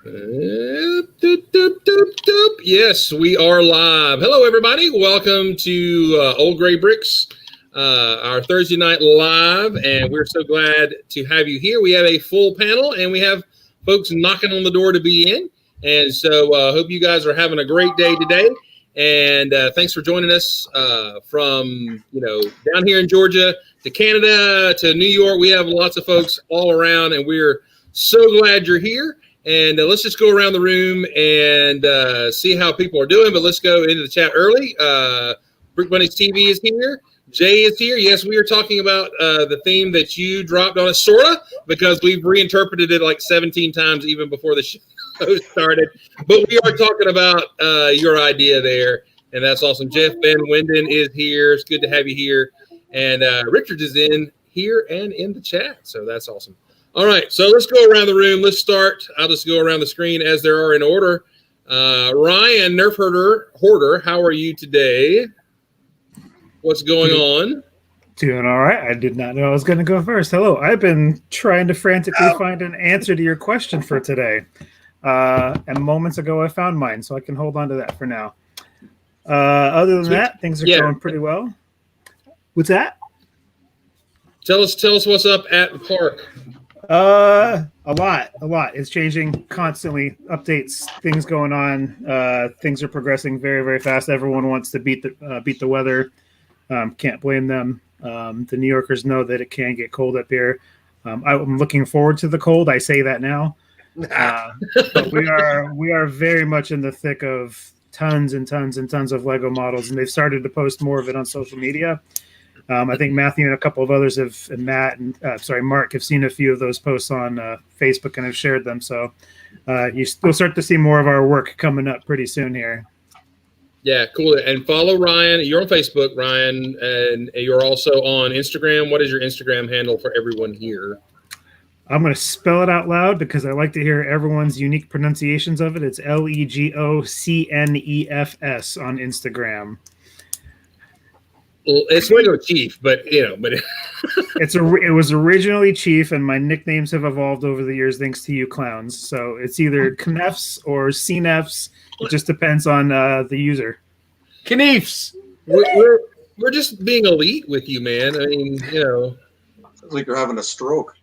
Doop, doop, doop, doop. Yes, we are live. Hello, everybody. Welcome to Old Gray Bricks, our Thursday night live, and we're so glad to have you here. We have a full panel, and we have folks knocking on the door to be in. And so hope you guys are having a great day today. And thanks for joining us from, down here in Georgia to Canada to New York. We have lots of folks all around, and we're so glad you're here. And let's just go around the room and see how people are doing. But let's go into the chat early. Brick Bunny's TV is here. Jay is here. Yes, we are talking about the theme that you dropped on us, sort of, because we've reinterpreted it like 17 times even before the show started. But we are talking about your idea there, and that's awesome. Jeff Van Winden is here. It's good to have you here. And Richard is in here and in the chat, so that's awesome. All right, so let's go around the room. Let's start. I'll just go around the screen as there are in order. Ryan, Nerf Hoarder, how are you today? What's going on? Doing all right. I did not know I was going to go first. Hello. I've been trying to frantically find an answer to your question for today. And moments ago, I found mine, so I can hold on to that for now. Other than that, things are going pretty well. What's that? Tell us what's up at the park. A lot. It's changing constantly. Updates, things going on. Things are progressing very, very fast. Everyone wants to beat the weather. Can't blame them. The New Yorkers know that it can get cold up here. I'm looking forward to the cold. I say that now. But we are very much in the thick of tons and tons and tons of Lego models, and they've started to post more of it on social media. I think Matthew and a couple of others Mark have seen a few of those posts on Facebook and have shared them. So you'll start to see more of our work coming up pretty soon here. Yeah, cool. And follow Ryan. You're on Facebook, Ryan, and you're also on Instagram. What is your Instagram handle for everyone here? I'm going to spell it out loud because I like to hear everyone's unique pronunciations of it. It's LEGOCNEFS on Instagram. It's Lego Chief, but it was originally Chief, and my nicknames have evolved over the years thanks to you clowns. So it's either Knefs or CNEFs. It just depends on the user. Kneefs. We're just being elite with you, man. I mean, Sounds like you're having a stroke.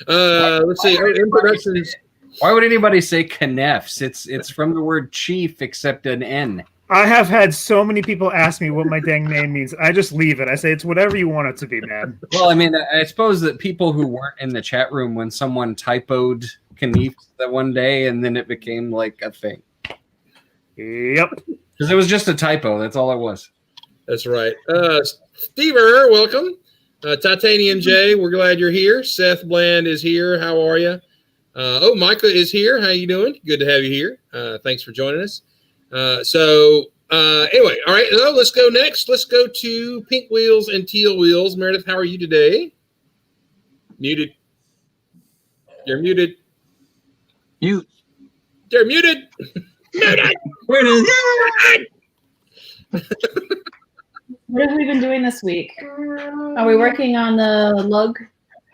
Let's see. In productions. Why would anybody say Knefs? It's from the word chief, except an N. I have had so many people ask me what my dang name means. I just leave it. I say it's whatever you want it to be, man. Well, I mean, I suppose that people who weren't in the chat room when someone typoed Knief that one day, and then it became like a thing. Yep. Because it was just a typo. That's all it was. That's right. Stever, welcome. Titanium J, we're glad you're here. Seth Bland is here. How are you? Micah is here. How you doing? Good to have you here. Thanks for joining us. Anyway, all right, let's go next. Let's go to Pinkwheels and Tealwheels. Meredith, how are you today? Muted. You're muted. Mute. They're muted. Muted. What have we been doing this week? Are we working on the lug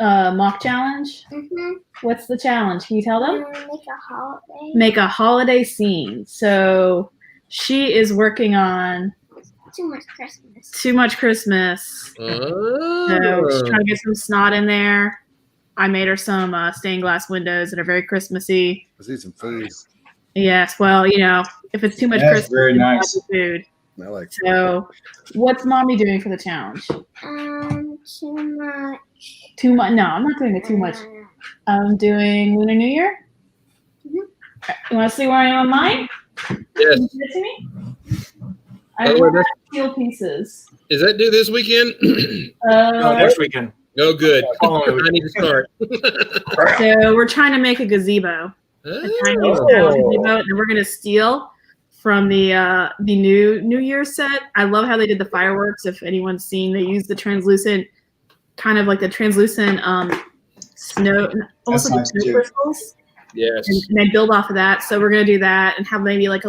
mock challenge? Mm-hmm. What's the challenge? Can you tell them? Make a holiday. Make a holiday scene. So she is working on Too much Christmas. Too much Christmas. Oh. So she's trying to get some snot in there. I made her some stained glass windows that are very Christmassy. Let's eat some food. Yes, well, if it's too much Christmas, very nice. Food. I like So, what's mommy doing for the challenge? Too much. Too much? No, I'm not doing it too much. I'm doing Lunar New Year. Mhm. You want to see where I am on mine? Yes. Can you give it to me? I By the way, have steel pieces. Is that due this weekend? Next weekend. Oh, good. I need to start. So we're trying to make a gazebo. A tiny style gazebo, and we're gonna steal from the New Year's set. I love how they did the fireworks. If anyone's seen, they used the translucent, kind of like the translucent snow, almost like snow crystals. Yes. And I build off of that. So we're gonna do that and have maybe like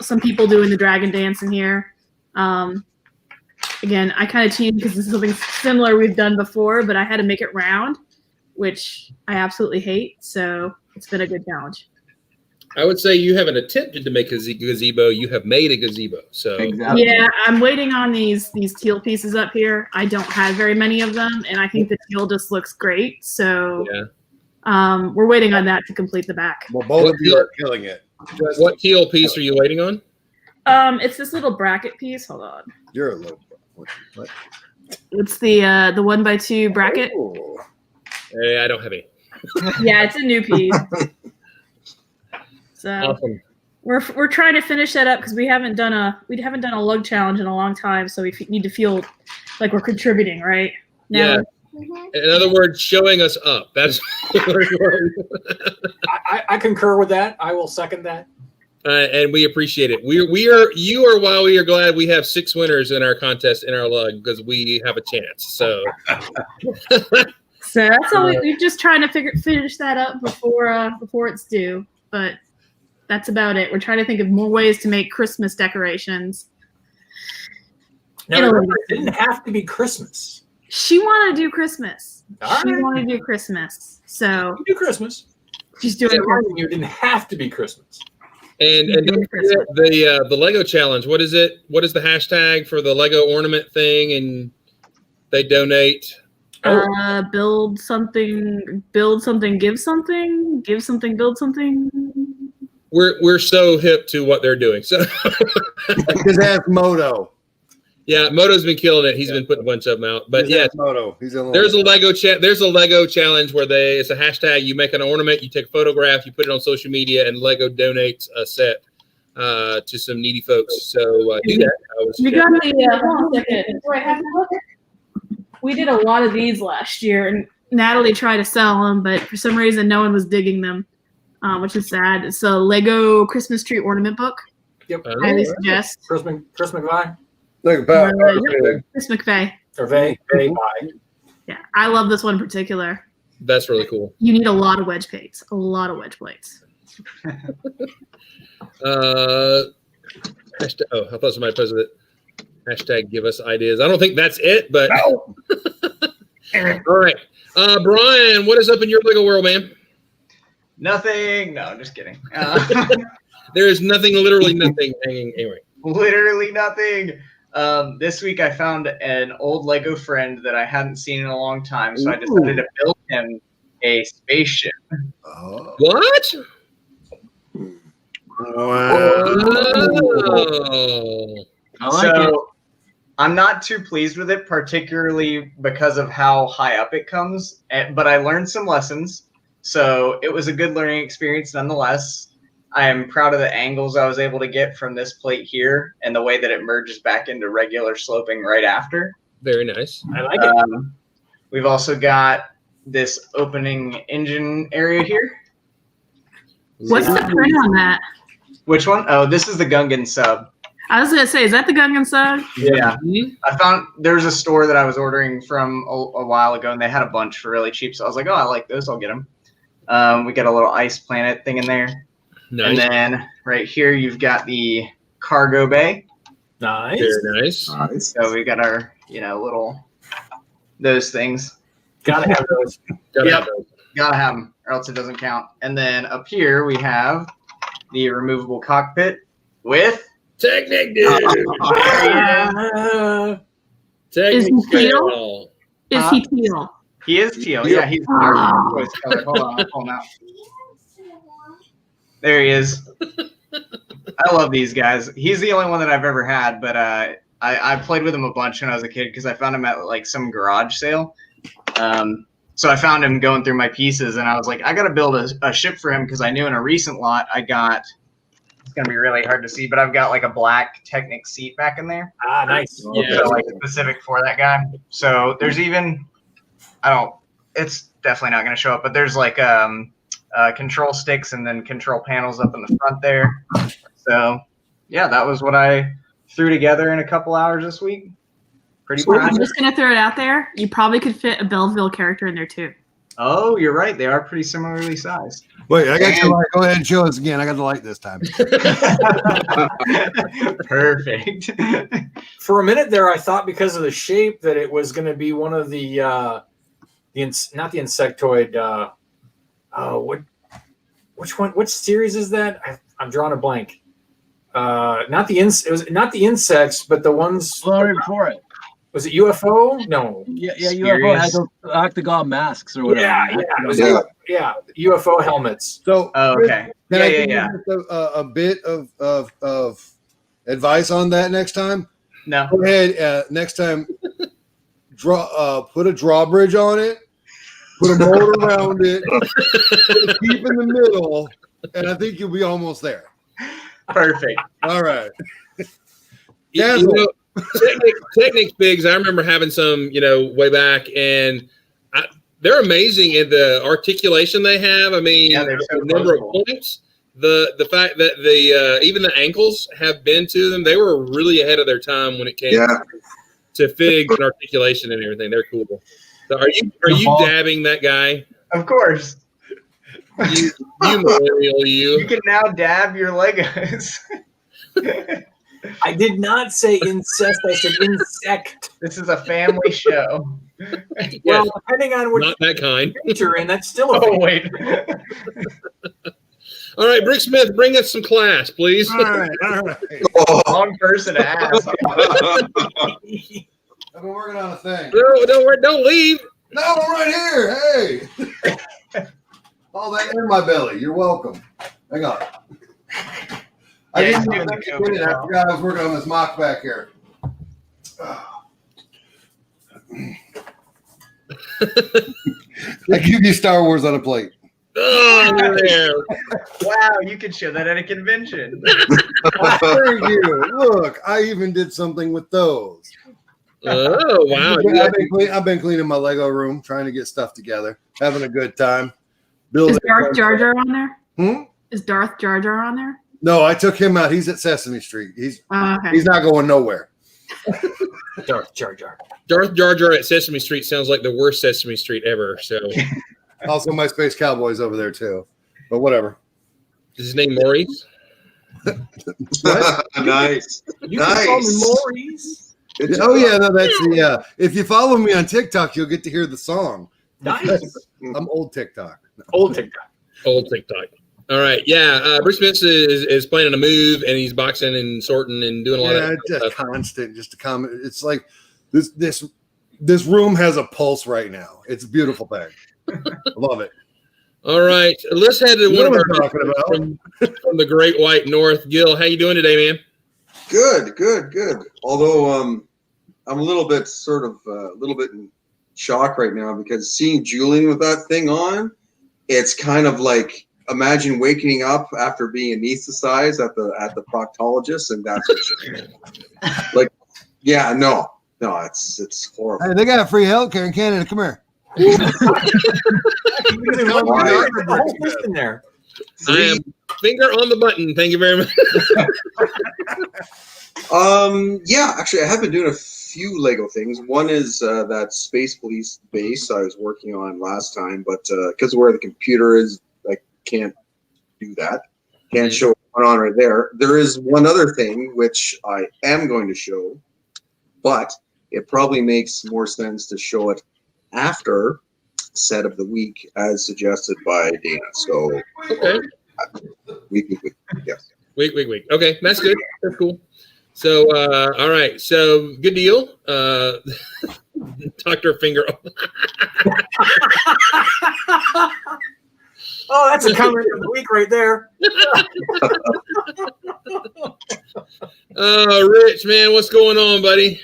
some people doing the dragon dance in here. Again, I kind of cheated because this is something similar we've done before, but I had to make it round. which I absolutely hate. So it's been a good challenge. I would say you haven't attempted to make a gazebo. You have made a gazebo. So Exactly. Yeah, I'm waiting on these teal pieces up here. I don't have very many of them, and I think the teal just looks great. So yeah. we're waiting on that to complete the back. Well, both of you are killing it. What teal piece are you waiting on? It's this little bracket piece. Hold on. You're a little. What? It's the 1x2 bracket. Ooh. I don't have any. Yeah, it's a new piece. So Awesome. we're trying to finish that up because we haven't done a lug challenge in a long time, so we need to feel like we're contributing, right? Yeah. In other words, showing us up. That's I concur with that. I will second that. and we appreciate it. You are why we are glad we have 6 winners in our contest in our lug because we have a chance. So So that's all we're just trying to finish that up before it's due. But that's about it. We're trying to think of more ways to make Christmas decorations. Now, remember, it didn't have to be Christmas. She wanted to do Christmas. All She right. wanted to do Christmas. So You do Christmas. she's doing Christmas. You didn't have to be Christmas. and don't forget the Lego challenge. What is it? What is the hashtag for the Lego ornament thing? And they donate. Build something, give something, give something, build something. We're so hip to what they're doing. So Because that's Moto. yeah, Moto's been killing it. He's been putting a bunch of them out. But yeah, Moto. He's the there's a Lego challenge where it's a hashtag. You make an ornament, you take a photograph, you put it on social media, and Lego donates a set to some needy folks. So do that. We got the hold on a second. Do I have to look? We did a lot of these last year, and Natalie tried to sell them, but for some reason, no one was digging them, which is sad. It's a Lego Christmas tree ornament book. Yep. Highly suggest. Chris McVie Look, Pat. Chris McVeigh. or Vay. Yeah, I love this one in particular. That's really cool. You need a lot of wedge plates. A lot of wedge plates. Hashtag, I thought somebody posted it. Hashtag give us ideas. I don't think that's it, but all right. Brian, what is up in your Lego world, man? Nothing. No, just kidding. There is nothing, literally nothing hanging anyway. Literally nothing. This week I found an old Lego friend that I hadn't seen in a long time, so I decided to build him a spaceship. What? Wow. Oh. I like it. I'm not too pleased with it, particularly because of how high up it comes, but I learned some lessons, so it was a good learning experience nonetheless. I am proud of the angles I was able to get from this plate here and the way that it merges back into regular sloping right after. Very nice. I like it. We've also got this opening engine area here. What's the print on that? Which one? Oh, this is the Gungan sub. I was gonna say, is that the Gungan sub? Yeah. I found there's a store that I was ordering from a while ago, and they had a bunch for really cheap. So I was like, oh, I like those. I'll get them. We got a little ice planet thing in there. Nice. And then right here, you've got the cargo bay. Nice. Very nice. So we got our, little, those things. Gotta have those. Gotta have them, or else it doesn't count. And then up here, we have the removable cockpit with Technic dude. Is he teal? Technic. Is he teal? He is teal. Yeah, he's our choice color. Hold on, I'll pull him out. There he is. I love these guys. He's the only one that I've ever had, but I played with him a bunch when I was a kid because I found him at like some garage sale. So I found him going through my pieces, and I was like, I got to build a ship for him because I knew in a recent lot I got. It's gonna be really hard to see, but I've got like a black Technic seat back in there. Ah, nice. Yeah. So like specific for that guy. So there's even, it's definitely not gonna show up, but there's like control sticks and then control panels up in the front there. So yeah, that was what I threw together in a couple hours this week. Pretty much. I'm just gonna throw it out there. You probably could fit a Belleville character in there too. Oh, you're right. They are pretty similarly sized. Wait, I got your light. Go ahead and show us again. I got the light this time. Perfect. For a minute there, I thought because of the shape that it was going to be one of the not the insectoid. Which one? Which series is that? I'm drawing a blank. Not the it was not the insects, but the ones before it. Was it UFO? No. Yeah, UFO had those octagon masks or whatever. Yeah, UFO helmets. So, okay. Can I give you a bit of advice on that next time? No. Go ahead. Next time, put a drawbridge on it, put a motor around it, put a keep in the middle, and I think you'll be almost there. Perfect. All right. Technics Bigs, I remember having some, way back, and they're amazing in the articulation they have. I mean, the number of points, the fact that even the ankles have been to them, they were really ahead of their time when it came to figs and articulation and everything. They're cool. So are you dabbing that guy? Of course. You millennial, you. You can now dab your Legos. I did not say incest. I said insect. This is a family show. Well, depending on which not that kind you're in, that's still a wait. All right, Brick Smith, bring us some class, please. All right. Wrong person to ask. I've been working on a thing. Don't leave. No, I'm right here. Hey. Oh, that in my belly. You're welcome. Hang on. I forgot I was working on this mock back here. I give you Star Wars on a plate. Oh, wow, you could show that at a convention. Thank you. Look, I even did something with those. Oh, wow. I've been cleaning my Lego room, trying to get stuff together, having a good time. Is Darth Jar Jar on there? Hmm? Is Darth Jar Jar on there? No, I took him out. He's at Sesame Street. He's okay. He's not going nowhere. Darth Jar Jar. Darth Jar Jar at Sesame Street sounds like the worst Sesame Street ever. So, also my Space Cowboy's over there too, but whatever. Is his name Maurice? Nice. You can call me Maurice. Oh yeah, no, that's the. If you follow me on TikTok, you'll get to hear the song. Nice. I'm old TikTok. Old TikTok. Old TikTok. All right, yeah. Bruce Spence is planning a move, and he's boxing and sorting and doing a lot of just stuff. constant, just a comment. It's like this room has a pulse right now. It's a beautiful thing. I love it. All right, let's head to one of our talking about from the Great White North. Gil, how you doing today, man? Good. Although I'm a little bit in shock right now because seeing Julian with that thing on, it's kind of like imagine waking up after being anesthetized at the proctologist, and that's what you're like. Yeah, no, it's horrible. Hey, they got free healthcare in Canada. Come here. In there. I am finger on the button. Thank you very much. Yeah, actually, I have been doing a few Lego things. One is that Space Police base I was working on last time, but because of where the computer is, I can't do that. Can't show what's on right there. There is one other thing which I am going to show, but it probably makes more sense to show it after set of the week as suggested by Dana. So okay. Week. Yes. Week. Okay, that's good. That's cool. So, all right. So, good deal. Dr. Finger. Oh, that's a comment of the week right there. Rich, man, what's going on, buddy?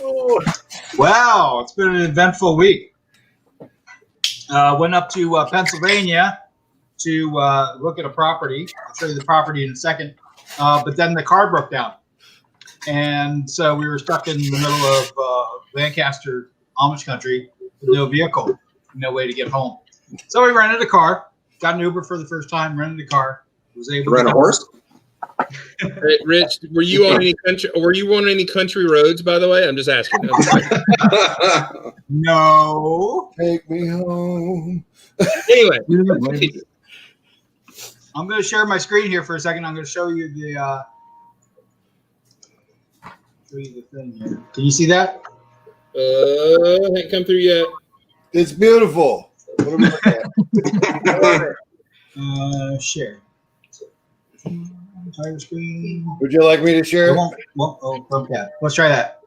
Oh. Wow, it's been an eventful week. Went up to Pennsylvania to look at a property. I'll show you the property in a second. But then the car broke down. And so we were stuck in the middle of Lancaster, Amish country, with no vehicle, no way to get home. So we rented a car, got an Uber for the first time, rented a car, was able to rent a horse. Hey, Rich, were you on any country roads, by the way? I'm just asking. No. Take me home. Anyway. I'm going to share my screen here for a second. I'm going to show you the thing here. Can you see that? Haven't come through yet. It's beautiful. What are we looking at? Share. Entire screen. Would you like me to share? Oh, okay. Let's try that.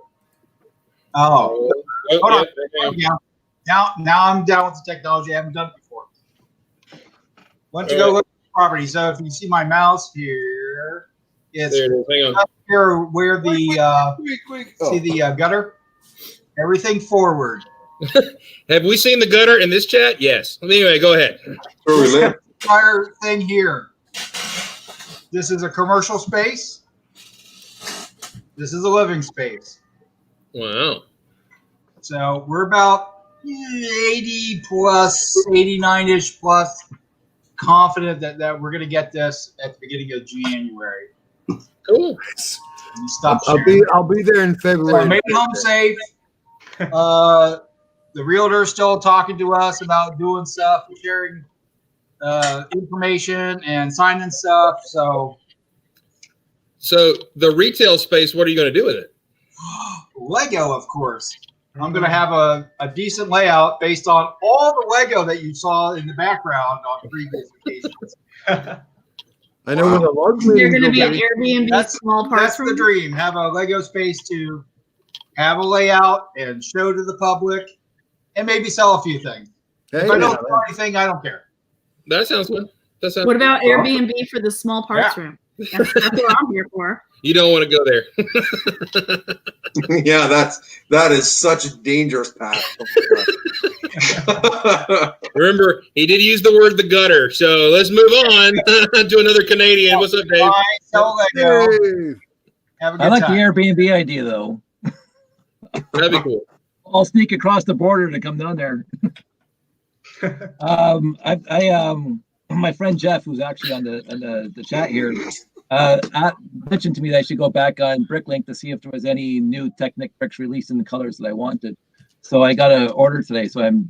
Oh, hold on. Yeah. Now I'm down with the technology. I haven't done it before. Why don't you go look at the property? So if you see my mouse here, it's up here where the see the gutter. Everything forward. Have we seen the gutter in this chat? Yes. Anyway, go ahead. Where we live. Entire thing here. This is a commercial space. This is a living space. Wow. So we're about 80 plus, 89-ish plus confident that we're going to get this at the beginning of January. Cool. I'll be there in February. So made it home safe. The realtor's still talking to us about doing stuff, sharing information and signing stuff. So the retail space, what are you going to do with it? Lego, of course. I'm going to have a decent layout based on all the Lego that you saw in the background on previous occasions. I know where the large You're going to be an Airbnb small parts That's the dream. Have a Lego space to have a layout and show to the public and maybe sell a few things. Hey, if I don't sell anything, I don't care. That sounds good. What about Airbnb for the small parts room? That's what I'm here for. You don't want to go there. Yeah, that is such a dangerous path. Remember, he did use the word the gutter. So let's move on to another Canadian. What's up, Dave? I like the Airbnb idea, though. That'd be cool. I'll sneak across the border to come down there. My friend Jeff, who's actually on the chat here, mentioned to me that I should go back on Bricklink to see if there was any new Technic bricks released in the colors that I wanted. So I got an order today. So I'm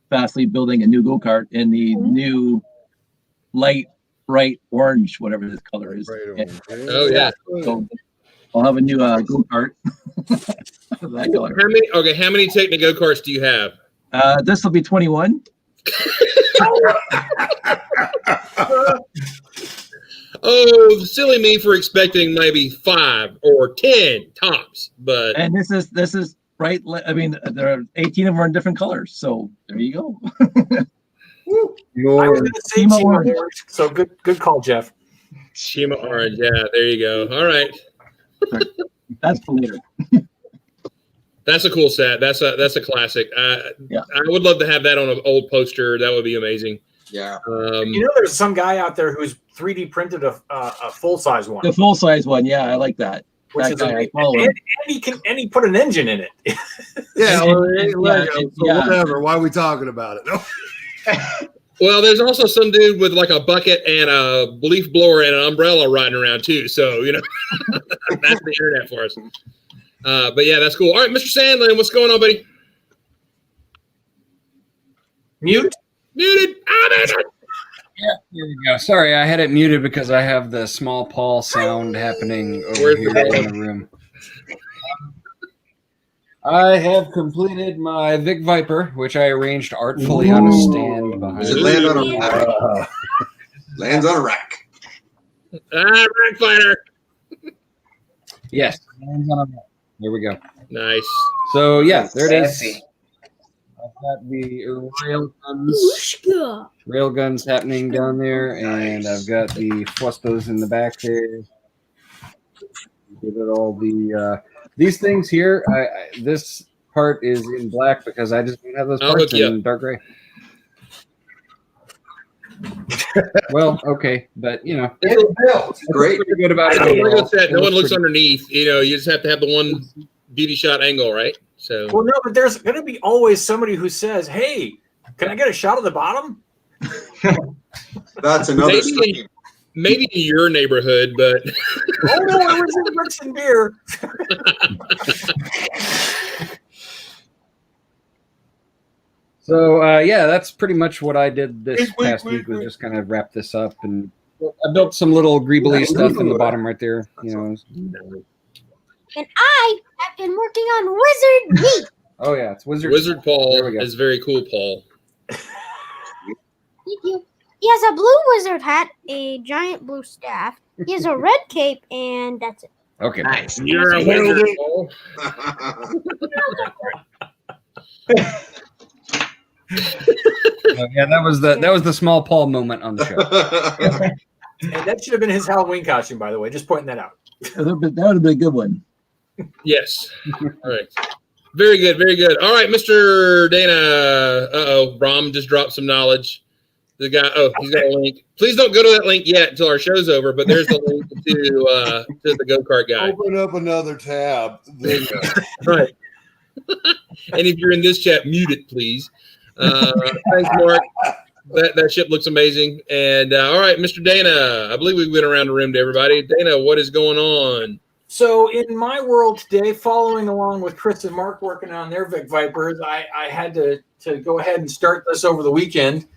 fastly building a new go-kart in the new light bright orange, whatever this color is. Oh yeah. So I'll have a new go-kart. That color. How many Technic go-karts do you have? This will be 21. Oh, silly me for expecting maybe 5 or 10 tops, but this is right. I mean, there are 18 of them are in different colors, so there you go. I was going to say Chima Orange, so good call, Jeff. Chima Orange, yeah, there you go. All right, that's for later. That's a cool set. That's a classic. I would love to have that on an old poster. That would be amazing. Yeah. There's some guy out there who's 3D printed a full size one. The full size one, yeah, I like that. Which is amazing. And he put an engine in it. Yeah, whatever. Why are we talking about it? No. Well, there's also some dude with like a bucket and a leaf blower and an umbrella riding around too. So that's the internet for us. But yeah, that's cool. All right, Mr. Sandlin, what's going on, buddy? Muted. Yeah, there you go. Sorry, I had it muted because I have the small Paul sound happening over here in the room. I have completed my Vic Viper, which I arranged artfully on a stand behind. Does it land on a rack? Lands on a rack. Rack fighter. Yes, lands on a rack. There we go. Nice. So yeah, there it is. I've got the rail guns happening down there, and I've got the Fustos in the back there. Give it all the these things here. This part is in black because I just don't have those parts in dark gray. Well, okay, but it's great. Pretty good about it. No one looks underneath. You just have to have the one beauty shot angle, right? So. Well, no, but there's going to be always somebody who says, "Hey, can I get a shot of the bottom?" That's another. Maybe in your neighborhood, but. Oh no, I was in Bricks and Beer. So yeah, that's pretty much what I did this past week. Was just kind of wrap this up, and I built some little greebly stuff in the bottom right there. And I have been working on Wizard Meat. Oh yeah, it's Wizard. Wizard Paul There we go. is very cool, Paul. Thank you. He has a blue wizard hat, a giant blue staff. He has a red cape, and that's it. Okay. Nice. You're a wizard, Paul. Yeah, that was the small Paul moment on the show. And that should have been his Halloween costume, by the way. Just pointing that out. That would have been a good one. Yes. All right. Very good. Very good. All right, Mr. Dana. Brom just dropped some knowledge. The guy. Oh, he's got a link. Please don't go to that link yet until our show's over. But there's the link to the go-kart guy. Open up another tab. Right. And if you're in this chat, mute it, please. Thanks, Mark. That ship looks amazing. And all right, Mr. Dana, I believe we went around the room to everybody. Dana, what is going on? So in my world today, following along with Chris and Mark working on their Vic Vipers, I had to go ahead and start this over the weekend.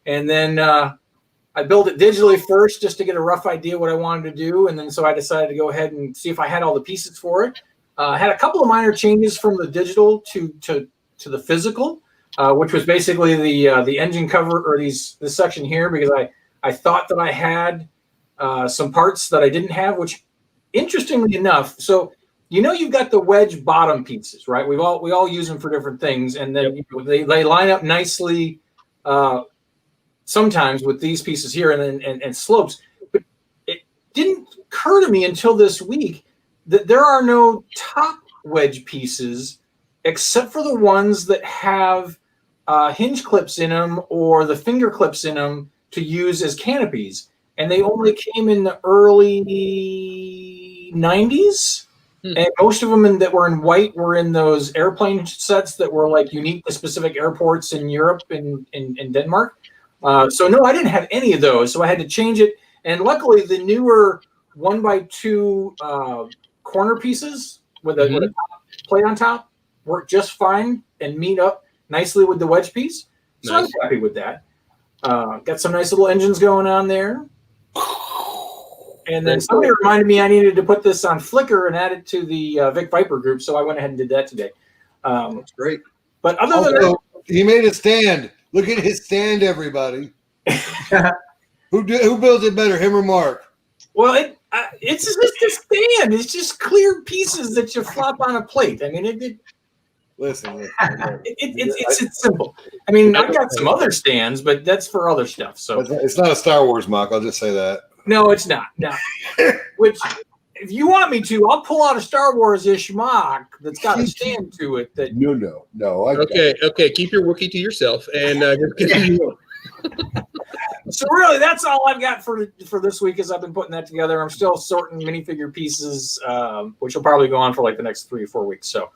And then I built it digitally first just to get a rough idea what I wanted to do. And then so I decided to go ahead and see if I had all the pieces for it. I had a couple of minor changes from the digital to the physical, which was basically the engine cover or this section here, because I thought that I had some parts that I didn't have, which interestingly enough, so you've got the wedge bottom pieces, right? We all use them for different things, and then they line up nicely sometimes with these pieces here and slopes. But it didn't occur to me until this week that there are no top wedge pieces except for the ones that have hinge clips in them or the finger clips in them to use as canopies. And they only came in the early 90s. And most of them that were in white were in those airplane sets that were like unique to specific airports in Europe and in Denmark. So no, I didn't have any of those. So I had to change it. And luckily the newer 1x2 corner pieces with a plate on top work just fine and meet up nicely with the wedge piece. So nice. I was happy with that. Got some nice little engines going on there. And then somebody reminded me I needed to put this on Flickr and add it to the Vic Viper group, so I went ahead and did that today. That's great. But other than that, he made a stand. Look at his stand, everybody. Who built it better, him or Mark? Well, it's just a stand. It's just clear pieces that you flop on a plate. I mean, Listen. It's simple. I mean, I've got some other stands, but that's for other stuff. So it's not a Star Wars mock. I'll just say that. No, it's not. No. Which, if you want me to, I'll pull out a Star Wars-ish mock that's got a stand to it. That No. Okay. Keep your Wookiee to yourself, and just continue. So really, that's all I've got for this week. As I've been putting that together, I'm still sorting minifigure pieces, which will probably go on for like the next 3 or 4 weeks. So,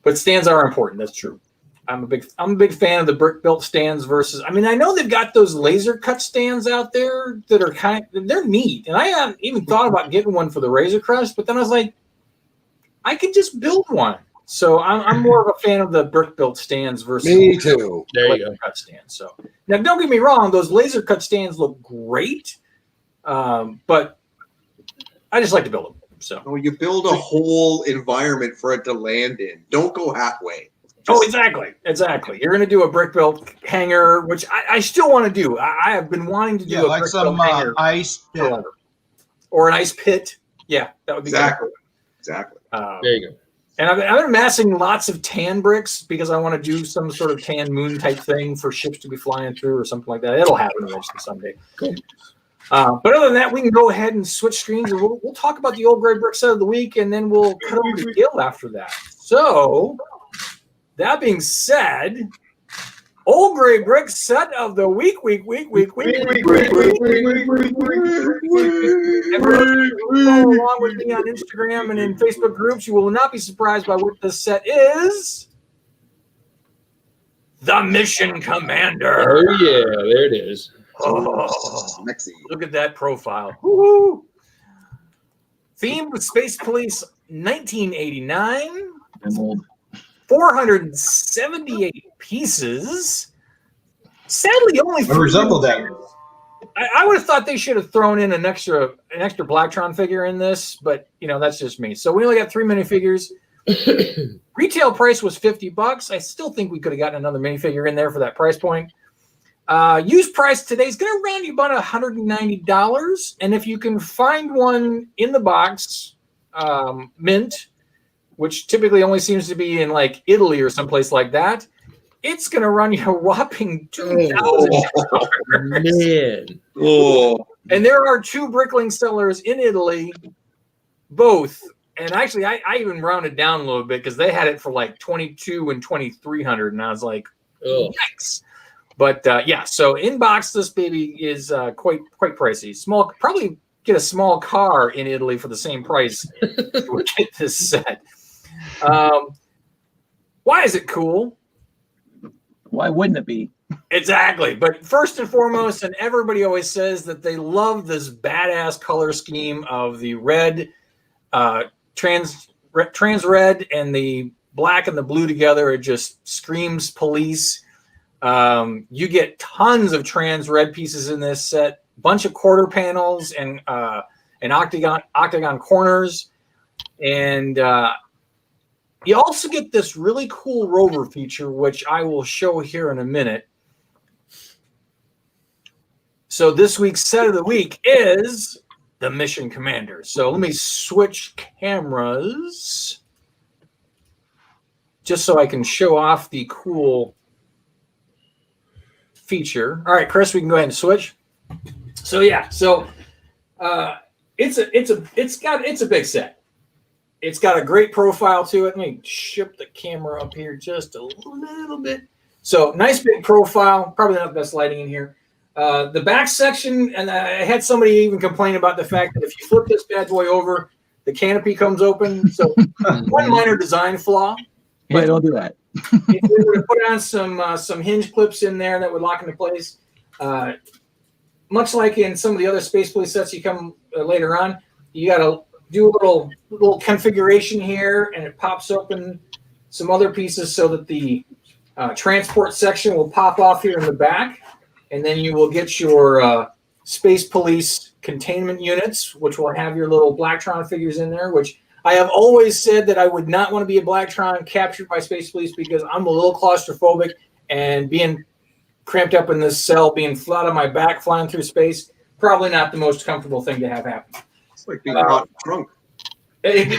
but stands are important. That's true. I'm a big fan of the brick built stands versus. I mean, I know they've got those laser cut stands out there that are they're neat, and I haven't even thought about getting one for the Razor Crest. But then I was like, I could just build one. So I'm more of a fan of the brick built stands versus me too. There you go. Cut stands. So now, don't get me wrong; those laser cut stands look great, but I just like to build them. So you build a whole environment for it to land in. Don't go halfway. Exactly. You're going to do a brick built hangar, which I still want to do. I have been wanting to do like some ice pit. Or an ice pit. Yeah, that would be exactly. There you go. And I've been amassing lots of tan bricks because I want to do some sort of tan moon type thing for ships to be flying through or something like that. It'll happen eventually someday. Cool. But other than that, we can go ahead and switch screens, and we'll talk about the old gray brick set of the week, and then we'll cut over to Gil after that. So, that being said, old gray brick set of the week. And follow along with me on Instagram and in Facebook groups. You will not be surprised by what this set is. The Mission Commander. Oh yeah, there it is. Oh, look at that profile. Woo-hoo. Themed with Space Police 1989. I'm old. 478 pieces. Sadly, only I resemble that. I would have thought they should have thrown in an extra Blacktron figure in this, but that's just me. So we only got 3 minifigures. Retail price was $50. I still think we could have gotten another minifigure in there for that price point. Used price today is going to run you about $190. And if you can find one in the box, mint, which typically only seems to be in like Italy or someplace like that, it's going to run you a whopping $2,000. Man. Oh. And there are 2 Bricklink sellers in Italy, both. And actually, I even rounded down a little bit because they had it for like $2,200 and $2,300, and I was like, yikes! But yeah, so in box, this baby is quite pricey. Small, probably get a small car in Italy for the same price to get this set. Why is it cool? Why wouldn't it be? Exactly. But first and foremost, and everybody always says that they love this badass color scheme of the red, trans red, and the black and the blue together. It just screams police. You get tons of trans red pieces in this set, bunch of quarter panels and octagon corners. And you also get this really cool rover feature, which I will show here in a minute. So this week's set of the week is the Mission Commander. So let me switch cameras just so I can show off the cool feature. All right, Chris, we can go ahead and switch. So yeah, so it's a big set. It's got a great profile to it. Let me shift the camera up here just a little bit. So nice big profile. Probably not the best lighting in here. The back section, and I had somebody even complain about the fact that if you flip this bad boy over, the canopy comes open. So one minor design flaw. Yeah, don't do that. If we were to put on some hinge clips in there that would lock into place, much like in some of the other Space Police sets you come later on, you got to do a little configuration here, and it pops open some other pieces so that the transport section will pop off here in the back, and then you will get your Space Police containment units, which will have your little Blacktron figures in there, which I have always said that I would not want to be a Blacktron captured by Space Police because I'm a little claustrophobic, and being cramped up in this cell, being flat on my back, flying through space, probably not the most comfortable thing to have happen. It's like being caught in the trunk.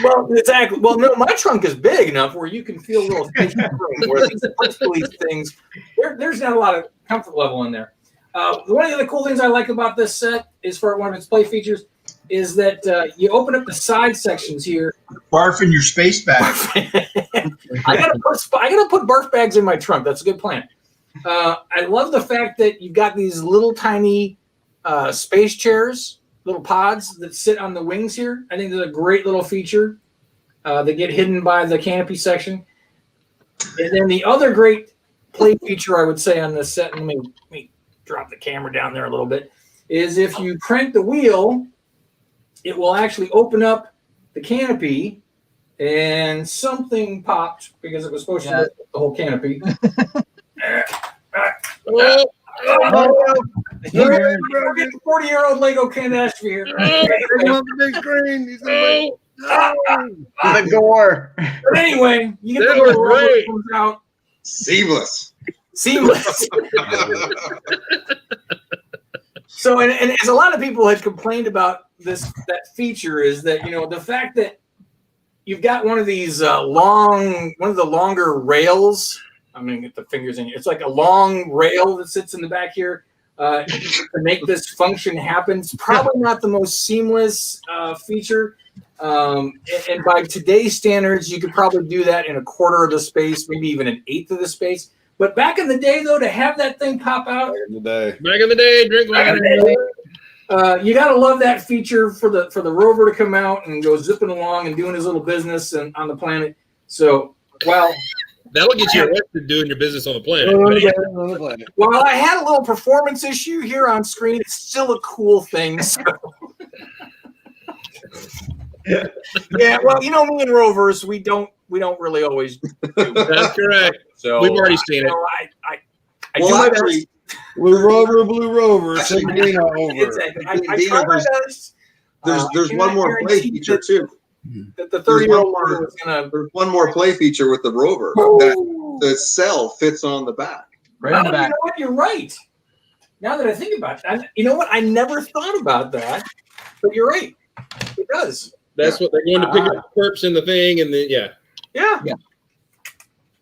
Well, exactly. Well, no, my trunk is big enough where you can feel a little space in the room. Where these Space Police things, there's not a lot of comfort level in there. One of the other cool things I like about this set is for one of its play features is that you open up the side sections here. Barf in your space bag. I gotta put barf bags in my trunk. That's a good plan. I love the fact that you've got these little tiny space chairs, little pods that sit on the wings here. I think there's a great little feature. They get hidden by the canopy section. And then the other great play feature I would say on this set, and let me drop the camera down there a little bit, is if you crank the wheel, it will actually open up the canopy, and something popped because it was supposed to lift the whole canopy. We're getting 40-year-old Lego catastrophe here. The gore. But anyway, you get the great. comes out. Seamless. So, and as a lot of people had complained about that feature is that, the fact that you've got one of these one of the longer rails. I'm going to get the fingers in here. It's like a long rail that sits in the back here to make this function happen. It's probably not the most seamless feature. And by today's standards, you could probably do that in a quarter of the space, maybe even an eighth of the space. But back in the day, though, to have that thing pop out. Back in the day, drink water. You got to love that feature for the rover to come out and go zipping along and doing his little business on the planet. So, well. That'll get you arrested doing your business on the planet. While I had a little performance issue here on screen, it's still a cool thing. So. Yeah, well, me and rovers, we don't really always do. That's correct. So we've already seen it. I do my best. Blue rover, take Dana over. Exactly. I try my best. There's one more play feature too. that the 30-year-old was gonna. There's one more play feature with the rover that the cell fits on the back. Right on the back. You know what? You're right. Now that I think about it, you know what? I never thought about that, but you're right. It does. That's what they're going to pick up perps in the thing, and then Yeah.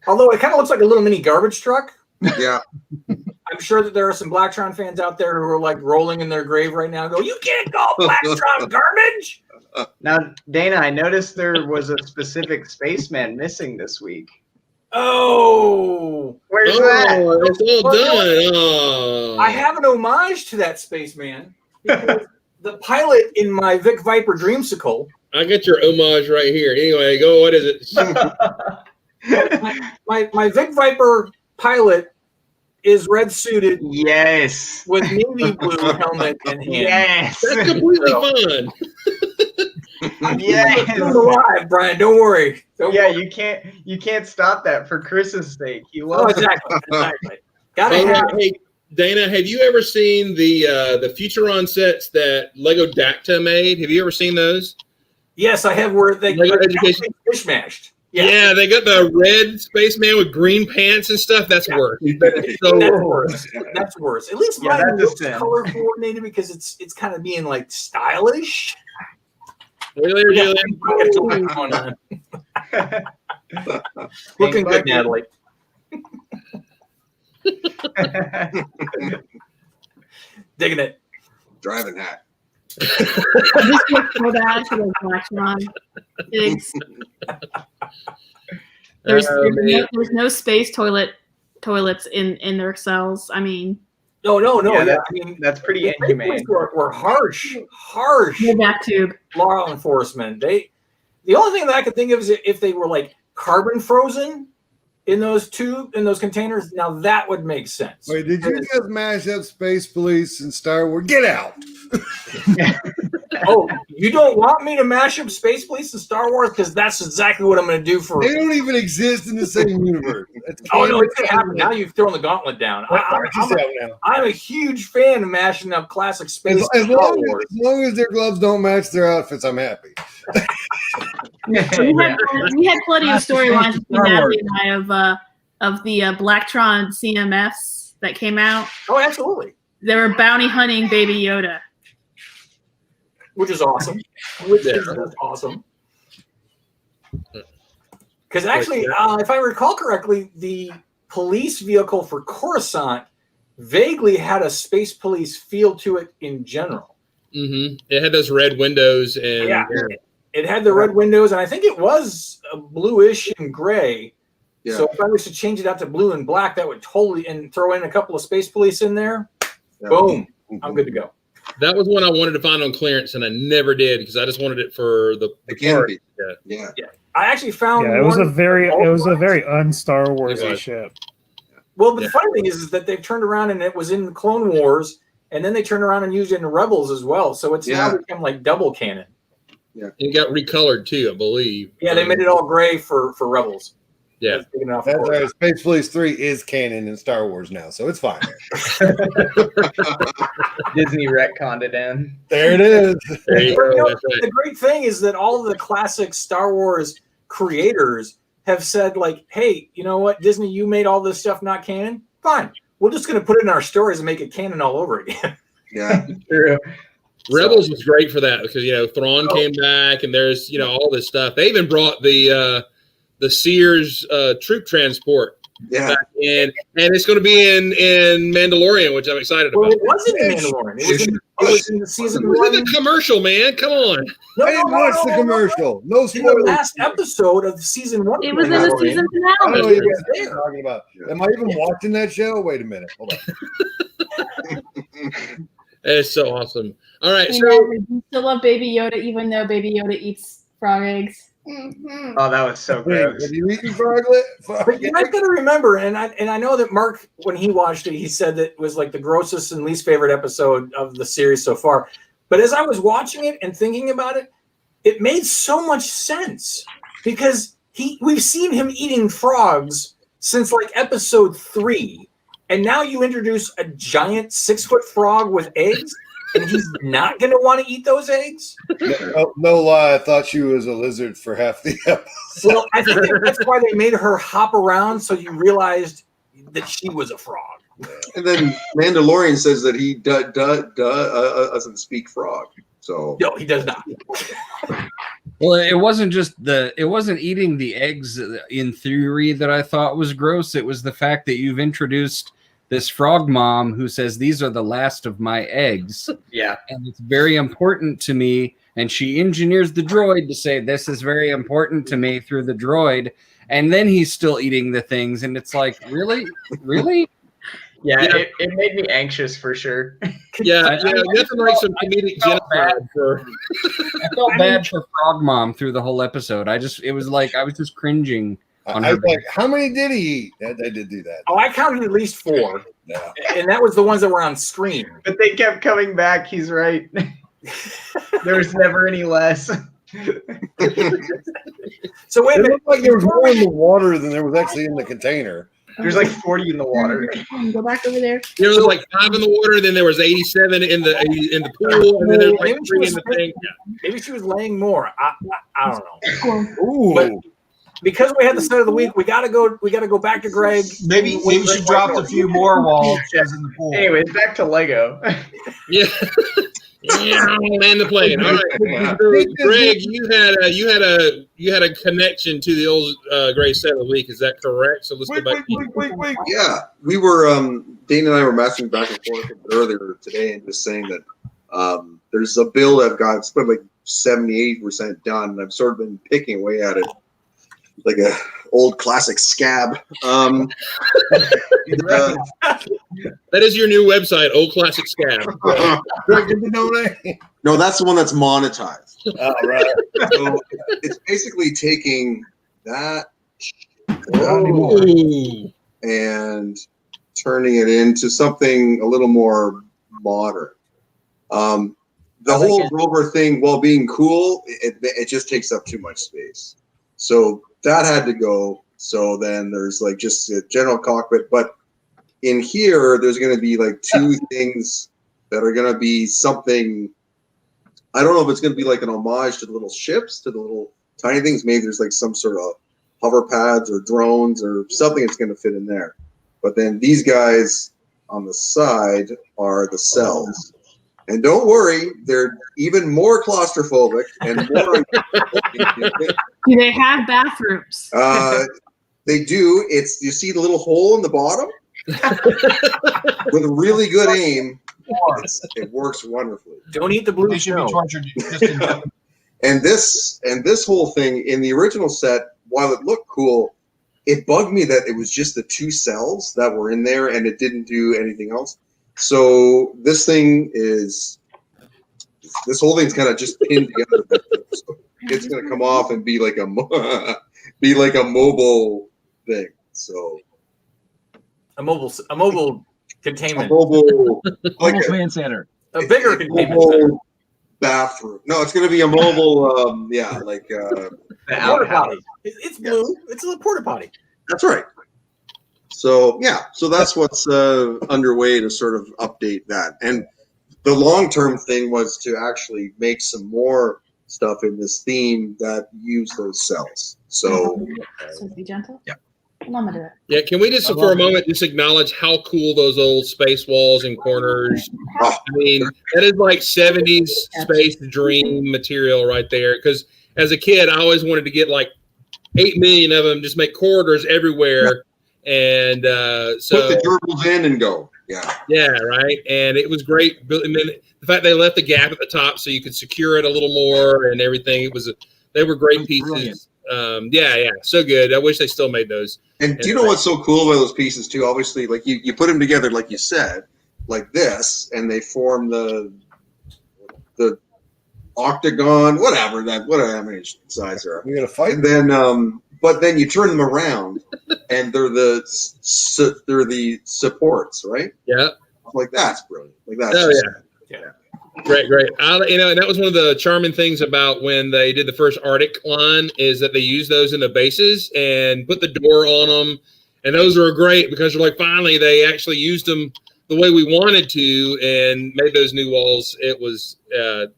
Although it kind of looks like a little mini garbage truck. Yeah. I'm sure that there are some Blacktron fans out there who are like rolling in their grave right now and go, "You can't call Blacktron garbage." Now, Dana, I noticed there was a specific spaceman missing this week. Oh, where's that? It's all done. Oh. I have an homage to that spaceman because the pilot in my Vic Viper Dreamsicle. I got your homage right here. Anyway, go. What is it? my Vic Viper pilot is red suited. Yes. With navy blue helmet and hand. Yes. That's completely fine. Yes. I'm alive, Brian. Don't worry. You can't stop that for Chris's sake. He loves exactly. Hey, Dana, have you ever seen the Futuron sets that Lego Dacta made? Have you ever seen those? Yes, I have. Where they fish mashed. Yeah, they got the red spaceman with green pants and stuff. That's worse. That's worse. That's worse. At least mine looks sin. color coordinated because it's kind of being like stylish. Really? Going on. Looking good, Natalie. Digging it. Driving hat. I just feel so bad for those Blacktron pigs. There's no space toilets in their cells. I mean, no. Yeah, I mean, that's pretty inhumane. Were harsh. No back tube. Law enforcement. The only thing that I could think of is if they were like carbon frozen in those containers. Now that would make sense. Wait, did you just mash up Space Police and Star Wars? Get out! Oh, you don't want me to mash up Space Police and Star Wars? Because that's exactly what I'm going to do for. They don't even exist in the same universe. Oh no, it's going to happen. Now you've thrown the gauntlet down. I'm a huge fan of mashing up classic Space as Star Wars. long as their gloves don't match their outfits, I'm happy. We had plenty of storylines between Natalie and I of the Blacktron CMFs that came out. Oh, absolutely. They were bounty hunting Baby Yoda. Which is awesome. Because actually, if I recall correctly, the police vehicle for Coruscant vaguely had a Space Police feel to it in general. Mm-hmm. It had those red windows and it had the red windows, and I think it was bluish and gray. Yeah. So if I was to change it out to blue and black, that would totally, and throw in a couple of Space Police in there, boom, I'm good to go. That was one I wanted to find on clearance, and I never did because I just wanted it for the canopy. Yeah. I actually found. Yeah, it was a very un-Star Wars-y ship. Well, but the funny thing is that they've turned around and it was in the Clone Wars, and then they turned around and used it in Rebels as well. So it's now become like double canon. Yeah, it got recolored too, I believe. Yeah, they made it all gray for Rebels. Yeah, that's right. Space Police 3 is canon in Star Wars now, so it's fine. Disney retconned it in. There it is. There you go. The great thing is that all of the classic Star Wars creators have said, like, hey, you know what, Disney, you made all this stuff not canon? Fine. We're just going to put it in our stories and make it canon all over again. Yeah. True. Rebels was great for that because, Thrawn came back and there's, all this stuff. They even brought the Sears troop transport back in, and it's going to be in Mandalorian, which I'm excited about. Well, it wasn't in Mandalorian. It was in the season one. It was in the commercial, man. Come on. I didn't watch the commercial. No spoilers. In the last episode of season one. It was in the season finale. I don't know what you guys are talking about. Am I even watching that show? Wait a minute. Hold on. It's so awesome. All right. So you still love Baby Yoda, even though Baby Yoda eats frog eggs. Mm-hmm. Oh, that was so gross. Have you eaten froglet? But you guys got to remember, and I know that Mark, when he watched it, he said that it was like the grossest and least favorite episode of the series so far. But as I was watching it and thinking about it, it made so much sense because we've seen him eating frogs since like episode 3, and now you introduce a giant 6-foot frog with eggs. And he's not going to want to eat those eggs? No lie, I thought she was a lizard for half the episode. Well, I think that's why they made her hop around, so you realized that she was a frog. And then Mandalorian says that he doesn't speak frog. So no, he does not. Well, it wasn't eating the eggs in theory that I thought was gross. It was the fact that you've introduced this frog mom who says these are the last of my eggs. Yeah. And it's very important to me. And she engineers the droid to say this is very important to me through the droid. And then he's still eating the things. And it's like, really? Really? Yeah, it made me anxious for sure. Yeah, nothing like some comedic genocide for. I felt bad for Frog Mom through the whole episode. I was just cringing. I was like, how many did he eat? They did do that. Oh, I counted at least 4. Yeah. And that was the ones that were on screen. But they kept coming back. He's right. There was never any less. So wait a It minute. looked like there was more in the water than there was actually in the container. There's like 40 in the water. Go back over there. There was like 5 in the water, then there was 87 in the pool, and then there was like 3 in the thing. Yeah. Maybe she was laying more. I don't know. Ooh. But because we had the set of the week, we gotta go back to Greg. Maybe she dropped a few more while she was in the pool. Anyways, back to Lego. Yeah. Yeah, land the plane. All right, Greg, you had a connection to the old Gray set of the week. Is that correct? So let's go back. Wait. yeah, we were Dane and I were messaging back and forth earlier today and just saying that there's a bill I've got. It's been like 70-80% done, and I've sort of been picking away at it like a old classic scab. That is your new website, Old Classic Scab. No, that's the one that's monetized. Oh, right. So it's basically taking that and turning it into something a little more modern. The whole rover thing, while being cool, it just takes up too much space. So that had to go. So then there's like just a general cockpit, but in here there's going to be like 2 things that are going to be something. I don't know if it's going to be like an homage to the little ships, to the little tiny things. Maybe there's like some sort of hover pads or drones or something that's going to fit in there. But then these guys on the side are the cells. And don't worry, they're even more claustrophobic and more. Do they have bathrooms? They do. You see the little hole in the bottom? With really good aim, it works wonderfully. Don't eat the blue. They should be tortured. And this whole thing in the original set, while it looked cool, it bugged me that it was just the 2 cells that were in there and it didn't do anything else. So this whole thing's kind of just pinned together. So it's going to come off and be like a mobile thing. So a mobile containment. Mobile command center. A bigger containment center. Bathroom. No, it's going to be a mobile. The porta potty. It's blue. Yes. It's a porta potty. That's right. So yeah, so that's what's underway to sort of update that. And the long-term thing was to actually make some more stuff in this theme that use those cells. So be gentle. Yeah. Yeah, can we just for a moment just acknowledge how cool those old space walls and corners? I mean, that is like 70s space dream material right there. Because as a kid, I always wanted to get like 8 million of them, just make corridors everywhere. And so put the gerbils in and go. Yeah, right. And it was great. I mean, the fact they left the gap at the top so you could secure it a little more and everything. They were great pieces. Yeah, so good. I wish they still made those. And do you know what's so cool about those pieces too? Obviously, like you put them together, like you said, like this, and they form the octagon, whatever how many sides there are. We're gonna fight. And then, but then you turn them around, and they're the supports, right? Yeah. Like that's brilliant. Like that's. Oh yeah. Great. And that was one of the charming things about when they did the first Arctic line is that they used those in the bases and put the door on them, and those were great because you're like finally they actually used them the way we wanted to and made those new walls. It was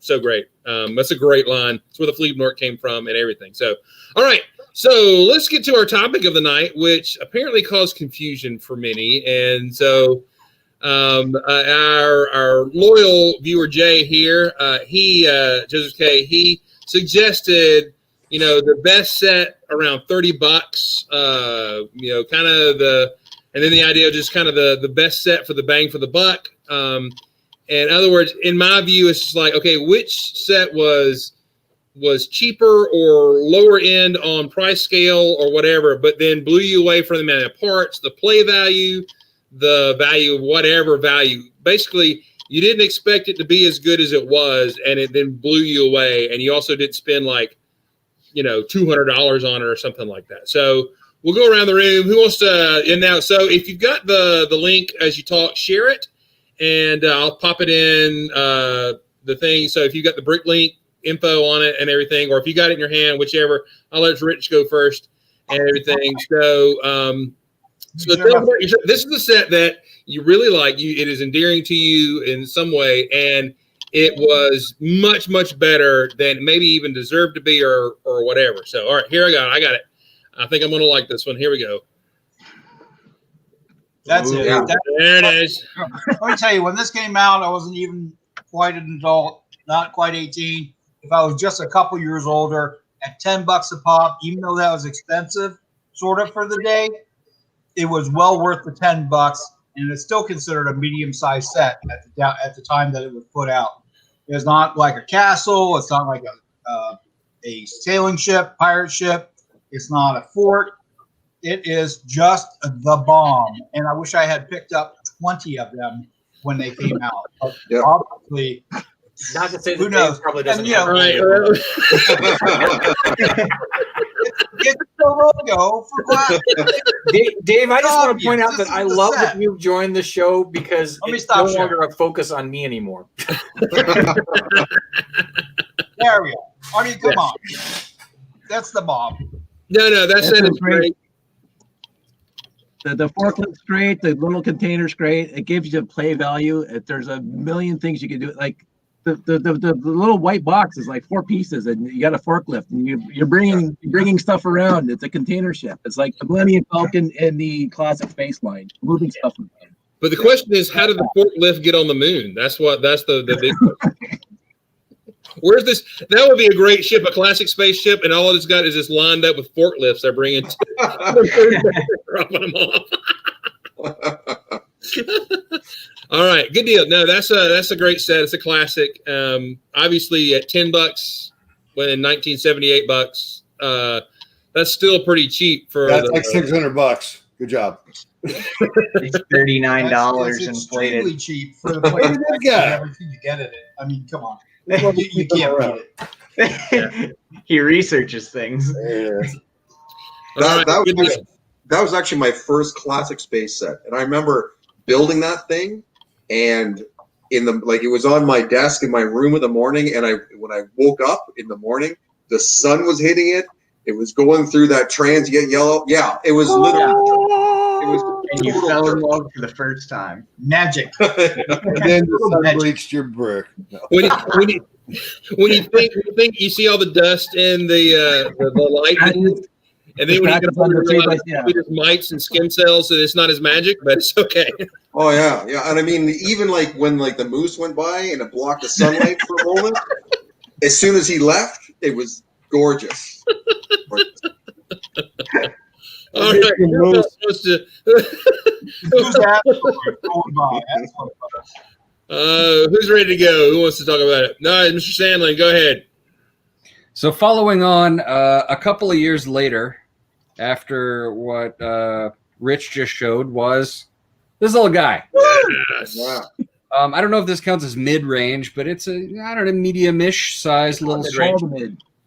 so great. That's a great line. That's where the flea mark came from and everything. So, all right. So let's get to our topic of the night, which apparently caused confusion for many. And so our loyal viewer, Jay here, Joseph K, he suggested, the best set around $30, kind of and then the idea of just kind of the best set for the bang for the buck. And in other words, in my view, it's just like, okay, which set was cheaper or lower end on price scale or whatever, but then blew you away from the amount of parts, the play value, the value of whatever value. Basically, you didn't expect it to be as good as it was, and it then blew you away. And you also didn't spend like, $200 on it or something like that. So we'll go around the room. Who wants to? And now, so if you've got the link as you talk, share it, and I'll pop it in the thing. So if you got the brick link info on it and everything, or if you got it in your hand, whichever, I'll let Rich go first and everything. So, this is the set that you really like. It is endearing to you in some way, and it was much, much better than maybe even deserved to be or whatever. So, all right, here I got it. I think I'm going to like this one. Here we go. That's it. There it is. Let me tell you, when this came out, I wasn't even quite an adult, not quite 18. If I was just a couple years older, at $10 a pop, even though that was expensive, sort of for the day, it was well worth the $10, and it's still considered a medium-sized set at the time that it was put out. It's not like a castle. It's not like a sailing ship, pirate ship. It's not a fort. It is just the bomb, and I wish I had picked up 20 of them when they came out. But obviously, not to say who that knows? probably doesn't. It's the logo for glass. Dave, I just want to point out This that I is the love set. that you've joined the show because Let me it's stop no sharing. longer a focus on me anymore. There we go. Artie, come on. That's the bomb. No, that set is great. The forklift's great. The little container's great. It gives you play value. There's a million things you can do. Like the little white box is like 4 pieces, and you got a forklift, and you're bringing stuff around. It's a container ship. It's like the Millennium Falcon and the classic space line, moving stuff around. But the question is, how did the forklift get on the moon? That's the big question. Where's this? That would be a great ship, a classic spaceship, and all it's got is this lined up with forklifts they're bringing, dropping them off. All right, good deal. No, that's a great set. It's a classic. Obviously, at $10, when in $1978, that's still pretty cheap for. That's like $600. Good job. It's $39 It's inflated. extremely cheap for the place. Everything you get at it. I mean, come on. You can't beat it. He researches things. That was actually my first classic space set, and I remember building that thing, and it was on my desk in my room in the morning, and when I woke up in the morning, the sun was hitting it. It was going through that transient yellow. Yeah, it was literally. It was. And you fell in love for the first time. Magic. And then the sun bleached your brick. No. When you think you see all the dust in the light, and then when you realize it's mites and skin cells, so it's not as magic, but it's okay. Oh yeah, and I mean, even like when the moose went by and it blocked the sunlight for a moment, as soon as he left, it was gorgeous. All right, who's ready to go? Who wants to talk about it? No, Mr. Sandlin, go ahead. So following on a couple of years later, after what Rich just showed, was this little guy. Yes. Wow. I don't know if this counts as mid-range, but it's medium-ish size little set.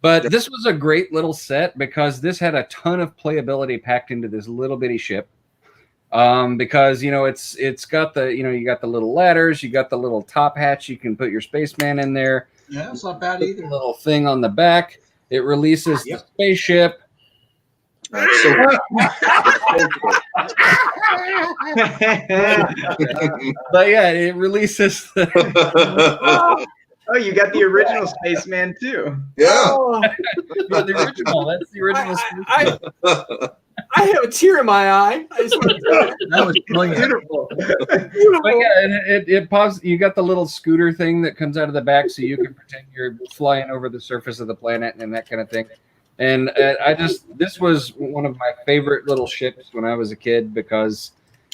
But this was a great little set because this had a ton of playability packed into this little bitty ship. Because it's got you got the little ladders, you got the little top hatch, you can put your spaceman in there. Yeah, it's not bad either. Little thing on the back. It releases the spaceship. That's so But yeah, it releases. Oh, you got the original Spaceman too. Yeah. Oh, Yeah, the original. That's the original. I have a tear in my eye. I just want to tell you. That was brilliant. Beautiful. But yeah, it pops. You got the little scooter thing that comes out of the back, so you can pretend you're flying over the surface of the planet and that kind of thing. And this was one of my favorite little ships when I was a kid because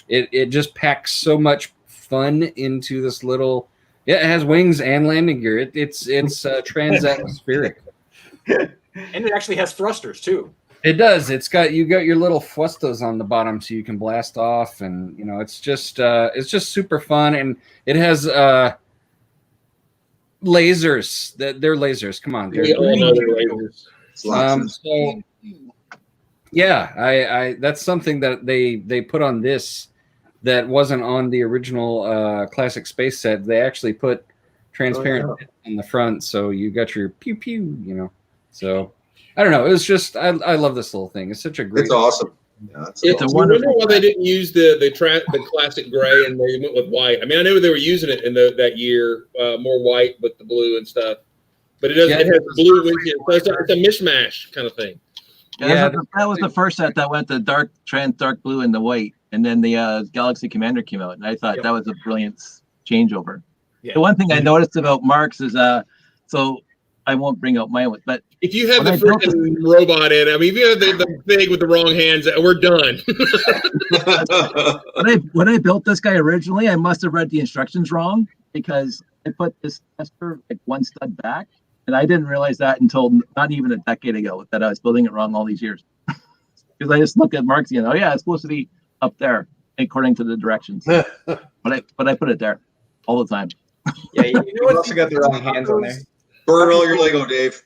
it just packs so much fun into this little. Yeah, it has wings and landing gear. It's trans-atmospheric. And it actually has thrusters too. It does. You got your little fuestos on the bottom, so you can blast off, and it's just super fun, and it has lasers. They're lasers. Come on, they're lasers. So yeah, I that's something that they put on this that wasn't on the original classic space set. They actually put transparent on the front, so you got your pew pew. So. I don't know. It was just I love this little thing. It's such a great. It's awesome. Yeah, It's a I wonderful. wonder why they didn't use the classic gray and they went with white. I mean, I know they were using it in that year, more white with the blue and stuff. But it doesn't. It has blue windshield. So it's a mishmash kind of thing. Yeah, that was the first set that went the dark blue and the white, and then the Galaxy Commander came out, and I thought that was a brilliant changeover. Yeah. The one thing I noticed about Mark's is so I won't bring out mine, but if you have the freaking robot in, I mean, if you have the thing with the wrong hands, we're done. when I built this guy originally, I must have read the instructions wrong because I put this tester like one stud back, and I didn't realize that until not even a decade ago that I was building it wrong all these years. Because I just look at Mark's, oh yeah, it's supposed to be up there according to the directions, but I put it there all the time. Yeah, you also got the wrong hands on there. Burn all your Lego, Dave.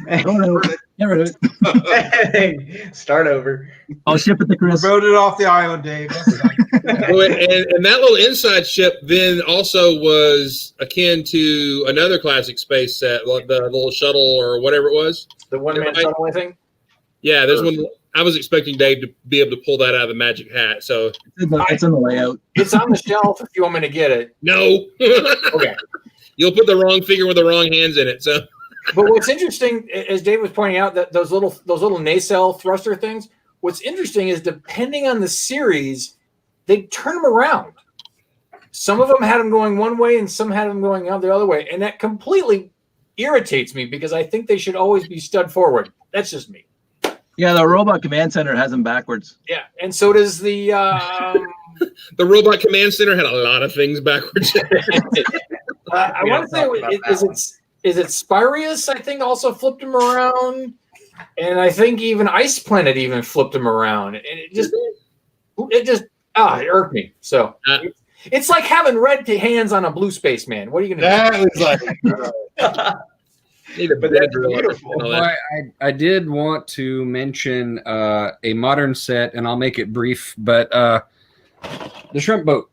Get rid of it. Start over. I'll ship it to Chris. Wrote it off the island, Dave. and that little inside ship then also was akin to another classic space set, like the little shuttle or whatever it was. The one-man shuttle, I think. Yeah, there's one. I was expecting Dave to be able to pull that out of the magic hat. So it's in the layout. It's on the shelf if you want me to get it. No. Okay. You'll put the wrong figure with the wrong hands in it. So, but what's interesting, as Dave was pointing out, that those little nacelle thruster things. What's interesting is depending on the series, they turn them around. Some of them had them going one way, and some had them going out the other way, and that completely irritates me because I think they should always be stud forward. That's just me. Yeah, the Robot Command Center has them backwards. Yeah, and so does the the Robot Command Center had a lot of things backwards. I want to say, is it Spirius? I think also flipped him around, and I think even Ice Planet even flipped him around, and it just it irked me. So it's like having red hands on a blue spaceman. What are you going to do? That was but that's beautiful. Well, I did want to mention a modern set, and I'll make it brief, but the shrimp boat.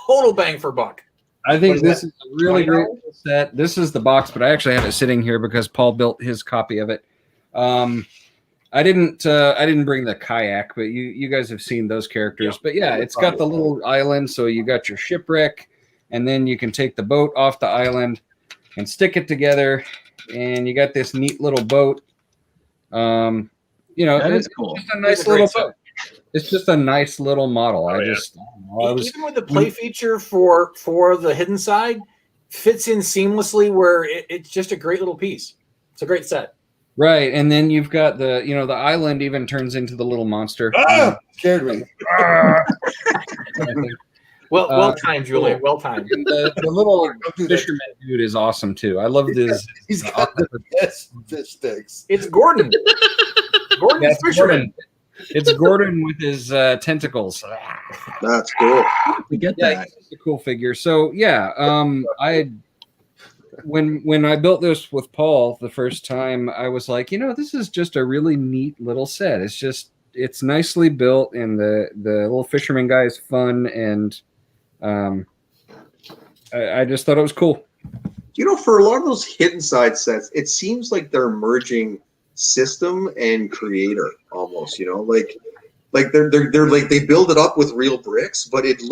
Total bang for buck. I think this is a really great set. This is the box, but I actually have it sitting here because Paul built his copy of it. I didn't bring the kayak, but you guys have seen those characters. But yeah, it's got the little island, so you got your shipwreck, and then you can take the boat off the island and stick it together, and you got this neat little boat. That is cool. It's just a nice little boat. It's just a nice little model. Even with the play feature for the hidden side, fits in seamlessly where it's just a great little piece. It's a great set. Right, and then you've got the island even turns into the little monster. Scared me. Well timed, Julian. Well timed. The little fisherman dude is awesome too. I love this. He's got the best fish sticks. It's Gordon. Gordon's fisherman. It's Gordon with his tentacles. That's cool. We get that. It's a cool figure. So yeah, when I built this with Paul the first time, I was like, this is just a really neat little set. It's nicely built, and the little fisherman guy is fun, and I just thought it was cool. For a lot of those hidden side sets, it seems like they're merging system and creator almost. Like they're like they build it up with real bricks, but it's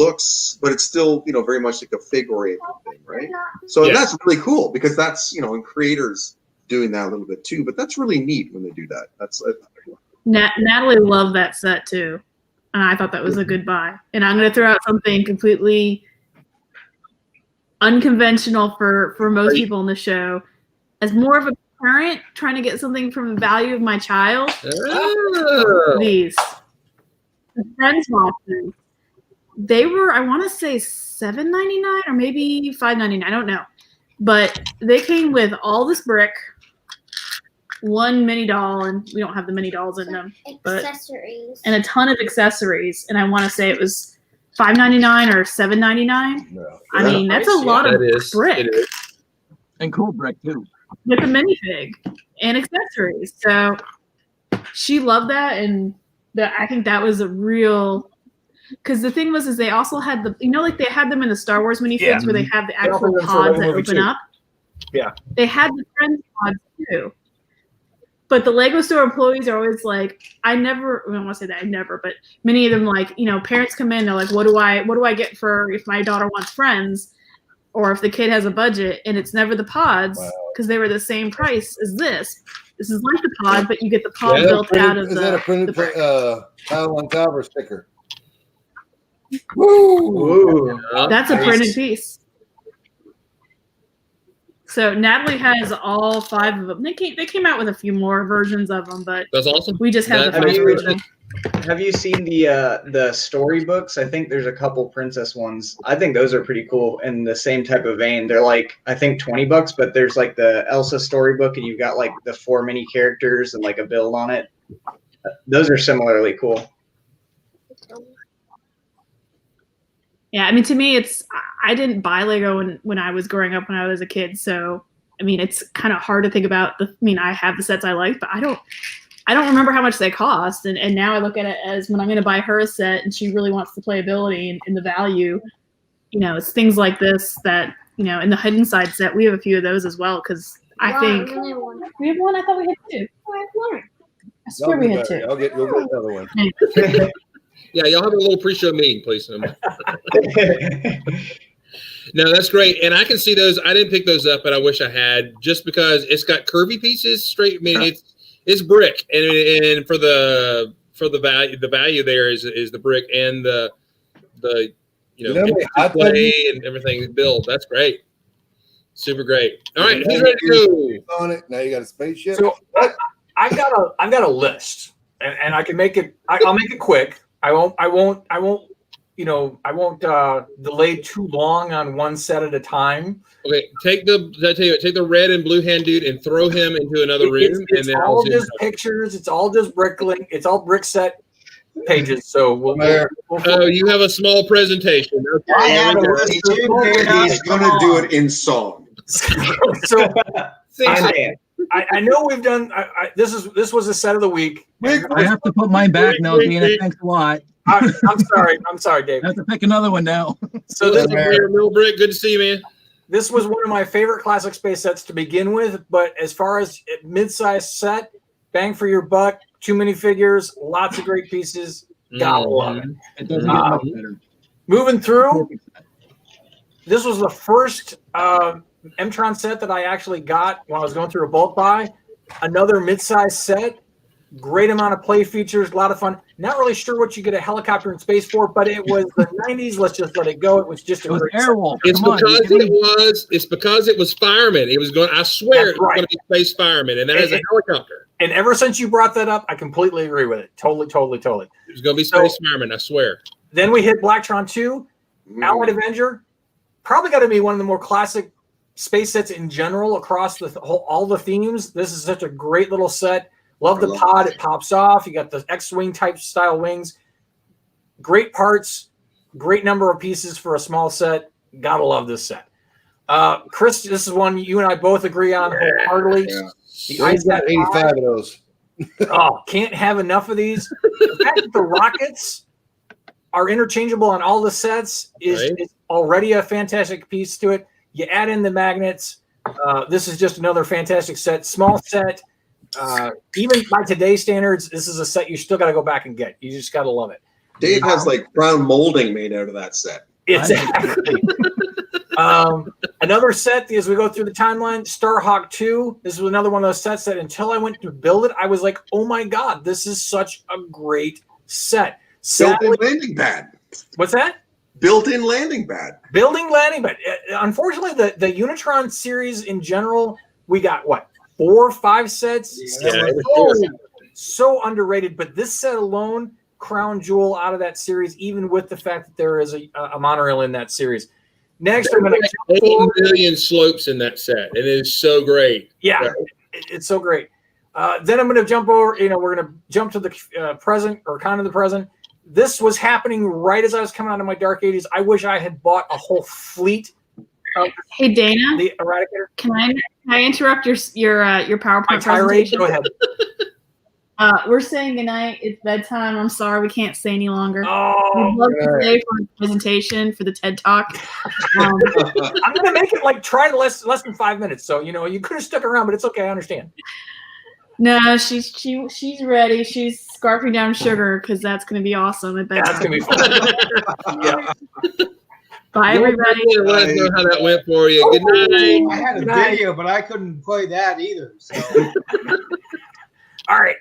still very much like a fig oriented thing, right? So that's really cool because that's and creators doing that a little bit too. But that's really neat when they do that. That's Natalie loved that set too, and I thought that was a good buy. And I'm going to throw out something completely unconventional for most people in the show. As more of a parent trying to get something from the value of my child, these the Friends boxes, they were, I want to say $7.99 or maybe $5.99. I don't know, but they came with all this brick, one mini doll, and we don't have the mini dolls in them, but Accessories. and a ton of accessories. And I want to say it was $5.99 or $7.99. No. I mean, that's a lot of brick. And cool brick too. With a minifig and accessories. So she loved that, and I think that was a real, because the thing was they also had like they had them in the Star Wars minifigs where they have the actual pods that open up. Yeah. They had the Friends pods too. But the Lego store employees are always like, I don't want to say that I never, but many of them like, parents come in, they're like, what do I get for if my daughter wants Friends? Or if the kid has a budget, and it's never the pods because they were the same price as this. This is like the pod, but you get the pod built out of the. Is that a printed tile on cover sticker? Woo! That's a printed piece. So Natalie has all 5 of them. They came out with a few more versions of them, but that's awesome. We just have the 5 original. Have you seen the storybooks? I think there's a couple princess ones. I think those are pretty cool in the same type of vein. They're like, I think $20, but there's like the Elsa storybook, and you've got like the 4 mini characters and like a build on it. Those are similarly cool. Yeah, I mean, to me, I didn't buy Lego when I was growing up when I was a kid, so I mean, it's kind of hard to think about. I have the sets I like, but I don't remember how much they cost, and now I look at it as when I'm going to buy her a set and she really wants the playability and the value, it's things like this that, in the Hidden Side set, we have a few of those as well, because I think we have one. I thought we had 2. Oh, I have one. I swear we had 2. You'll get another one. Yeah, y'all have a little pre-show meeting, please. No, that's great, and I can see those. I didn't pick those up, but I wish I had, just because it's got curvy pieces straight. I mean, it's brick, and for the value there is the brick and the display and everything built. That's great, super great. All right, who's ready to go? On it now, you got a spaceship. So I've got a list, and I can make it. I'll make it quick. I won't delay too long on one set at a time. Okay, take the red and blue hand dude and throw him into another room. It's all just pictures. It's all just it's all brick set pages. So you have a small presentation. Okay. He's gonna do it in song. So I know we've done. This was a set of the week. I have to put mine back now, Dana. Thanks a lot. I'm sorry, Dave. I have to pick another one now. So this Mill Brick, good to see you, man. This was one of my favorite classic space sets to begin with, but as far as mid-sized set, bang for your buck, 2 minifigures, lots of great pieces. Gotta love it. It doesn't get much better. Moving through, this was the first M-Tron set that I actually got when I was going through a bulk buy. Another mid-sized set. Great amount of play features, a lot of fun. Not really sure what you get a helicopter in space for, but it was the 90s. Let's just let it go. It was just a great Airwolf. It's because it was firemen. It was going. I swear it was going to be space firemen, and that is a helicopter. And ever since you brought that up, I completely agree with it. Totally. It was going to be space firemen. I swear. Then we hit Blacktron 2, Allied Avenger. Probably got to be one of the more classic space sets in general across all the themes. This is such a great little set. Love the pod. It pops off. You got the X-Wing type style wings. Great parts. Great number of pieces for a small set. Gotta love this set. Chris, this is one you and I both agree on wholeheartedly. Yeah. The Ice Hat 85 of those. Can't have enough of these. The fact that the rockets are interchangeable on all the sets is already a fantastic piece to it. You add in the magnets. This is just another fantastic set. Small set. even by today's standards, this is a set you still got to go back and get. You just got to love it. Dave has like brown molding made out of that set. Exactly. Another set as we go through the timeline, Starhawk 2. This was another one of those sets that until I went to build it, I was like, oh my God, this is such a great set. Built-in landing pad. What's that? Built-in landing pad. Building landing pad. Unfortunately, the Unitron series in general, we got what, 4 or 5 sets? Yeah, so underrated. But this set alone, crown jewel out of that series, even with the fact that there is a monorail in that series. Next, I'm going to 8 million slopes in that set. It is so great. Yeah, right. It's so great. Then I'm going to jump over. We're going to jump to the present, or kind of the present. This was happening right as I was coming out of my dark ages. I wish I had bought a whole fleet. Hey Dana, the Eradicator. Can I interrupt your PowerPoint tirade? presentation? Go ahead. We're saying goodnight. It's bedtime. I'm sorry we can't stay any longer. Oh, we'd love to stay for the presentation for the TED Talk. I'm going to make it try less than 5 minutes. So you could have stuck around, but it's okay. I understand. No, she's ready. She's scarfing down sugar because that's going to be awesome. I bet that's going to be fun. Yeah. Bye, everybody. Let us know how that went for you. Good night. I had a video, but I couldn't play that either. So. All right.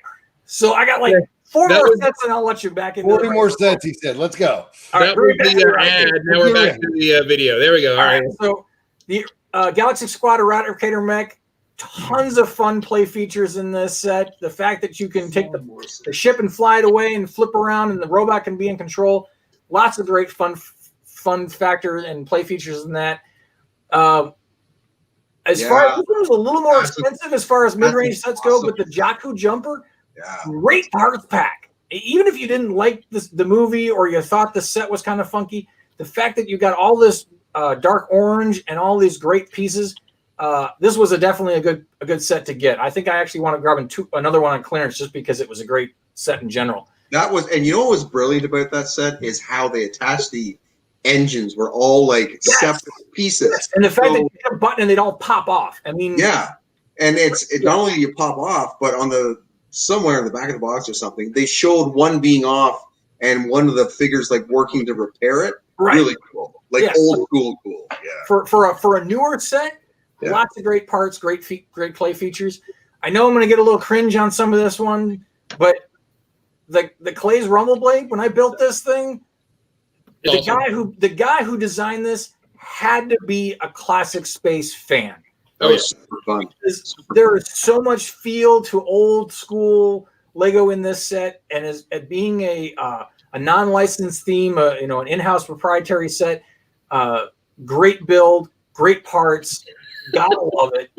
So I got 4 more sets, and I'll let you back in. 40 more sets, he said. Let's go. All right, that was the ad. Now we're back to the video. There we go. All right. So the Galaxy Squad Eradicator mech, tons of fun play features in this set. The fact that you can take the ship and fly it away and flip around, and the robot can be in control. Lots of great fun factor and play features in that. As far as this one was a little more expensive as far as mid-range sets go, but the Jakku Jumper, great parts pack. Even if you didn't like the movie or you thought the set was kind of funky, the fact that you got all this dark orange and all these great pieces, this was definitely a good set to get. I think I actually want to grab another one on clearance just because it was a great set in general. That was, and what was brilliant about that set is how they attached the engines were all separate pieces. Yes. And the fact that you hit a button and they'd all pop off. I mean, yeah. And it's not only you pop off, but on somewhere in the back of the box or something, they showed one being off and one of the figures working to repair it. Right. Really cool. Old school cool. Yeah. For a newer set, lots of great parts, great play features. I know I'm going to get a little cringe on some of this one, but the Clay's Rumble Blade, when I built this thing, the guy who designed this had to be a classic space fan. That was super fun. There is so much feel to old school Lego in this set, and as being a non-licensed theme, an in-house proprietary set, great build, great parts. Gotta love it.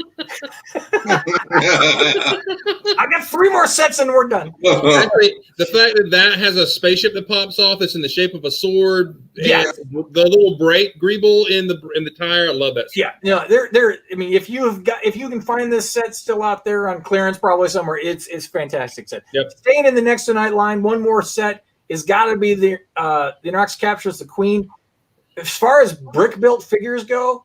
I got 3 more sets and we're done. Actually, the fact that has a spaceship that pops off that's in the shape of a sword, yeah, the little greeble in the tire, I love that stuff. Yeah, I mean, if you can find this set still out there on clearance, probably somewhere, it's fantastic set. Yep. Staying in the next tonight line, one more set is got to be the Nox Captures the Queen. As far as brick built figures go,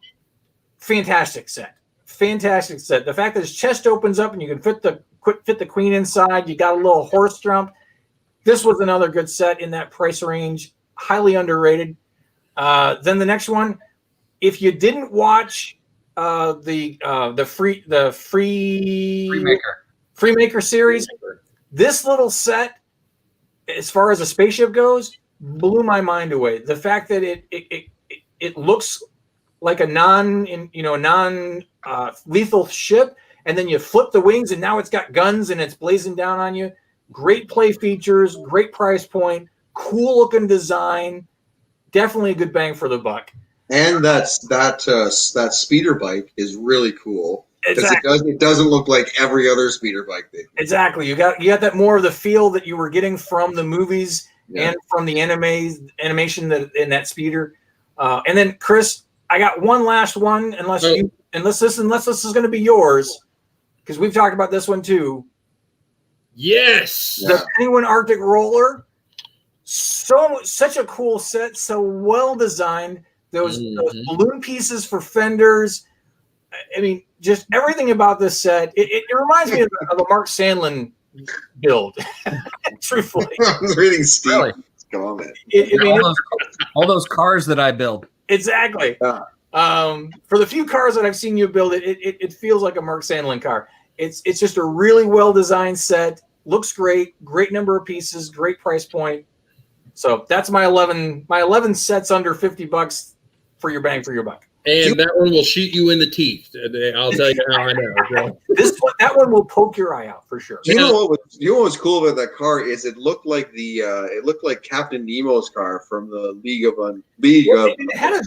fantastic set. The fact that his chest opens up and you can fit the queen inside, you got a little horse jump. This was another good set in that price range, highly underrated. Then the next one, if you didn't watch the Freemaker series, this little set, as far as a spaceship goes, blew my mind away. The fact that it looks like a non-lethal ship, and then you flip the wings, and now it's got guns and it's blazing down on you. Great play features, great price point, cool looking design. Definitely a good bang for the buck. And that speeder bike is really cool. Exactly. It doesn't look like every other speeder bike thing. Exactly. You got that more of the feel that you were getting from the movies and from the animation in that speeder. And then Chris, I got one last one, unless this is going to be yours, because we've talked about this one too. Yes, the Penguin Arctic Roller, such a cool set, so well designed. Those balloon pieces for fenders. I mean, just everything about this set. It reminds me of a Mark Sandlin build. Truthfully, I was reading Steve. Really? Comment. All those cars that I build. Exactly. For the few cars that I've seen you build, it feels like a Mark Sandlin car. It's just a really well designed set. Looks great. Great number of pieces. Great price point. So that's my 11. My 11 sets under $50 for your bang for your buck. And that one will shoot you in the teeth. I'll tell you how I know. That one will poke your eye out for sure. You know what was cool about that car is it looked like Captain Nemo's car from the League of. It had a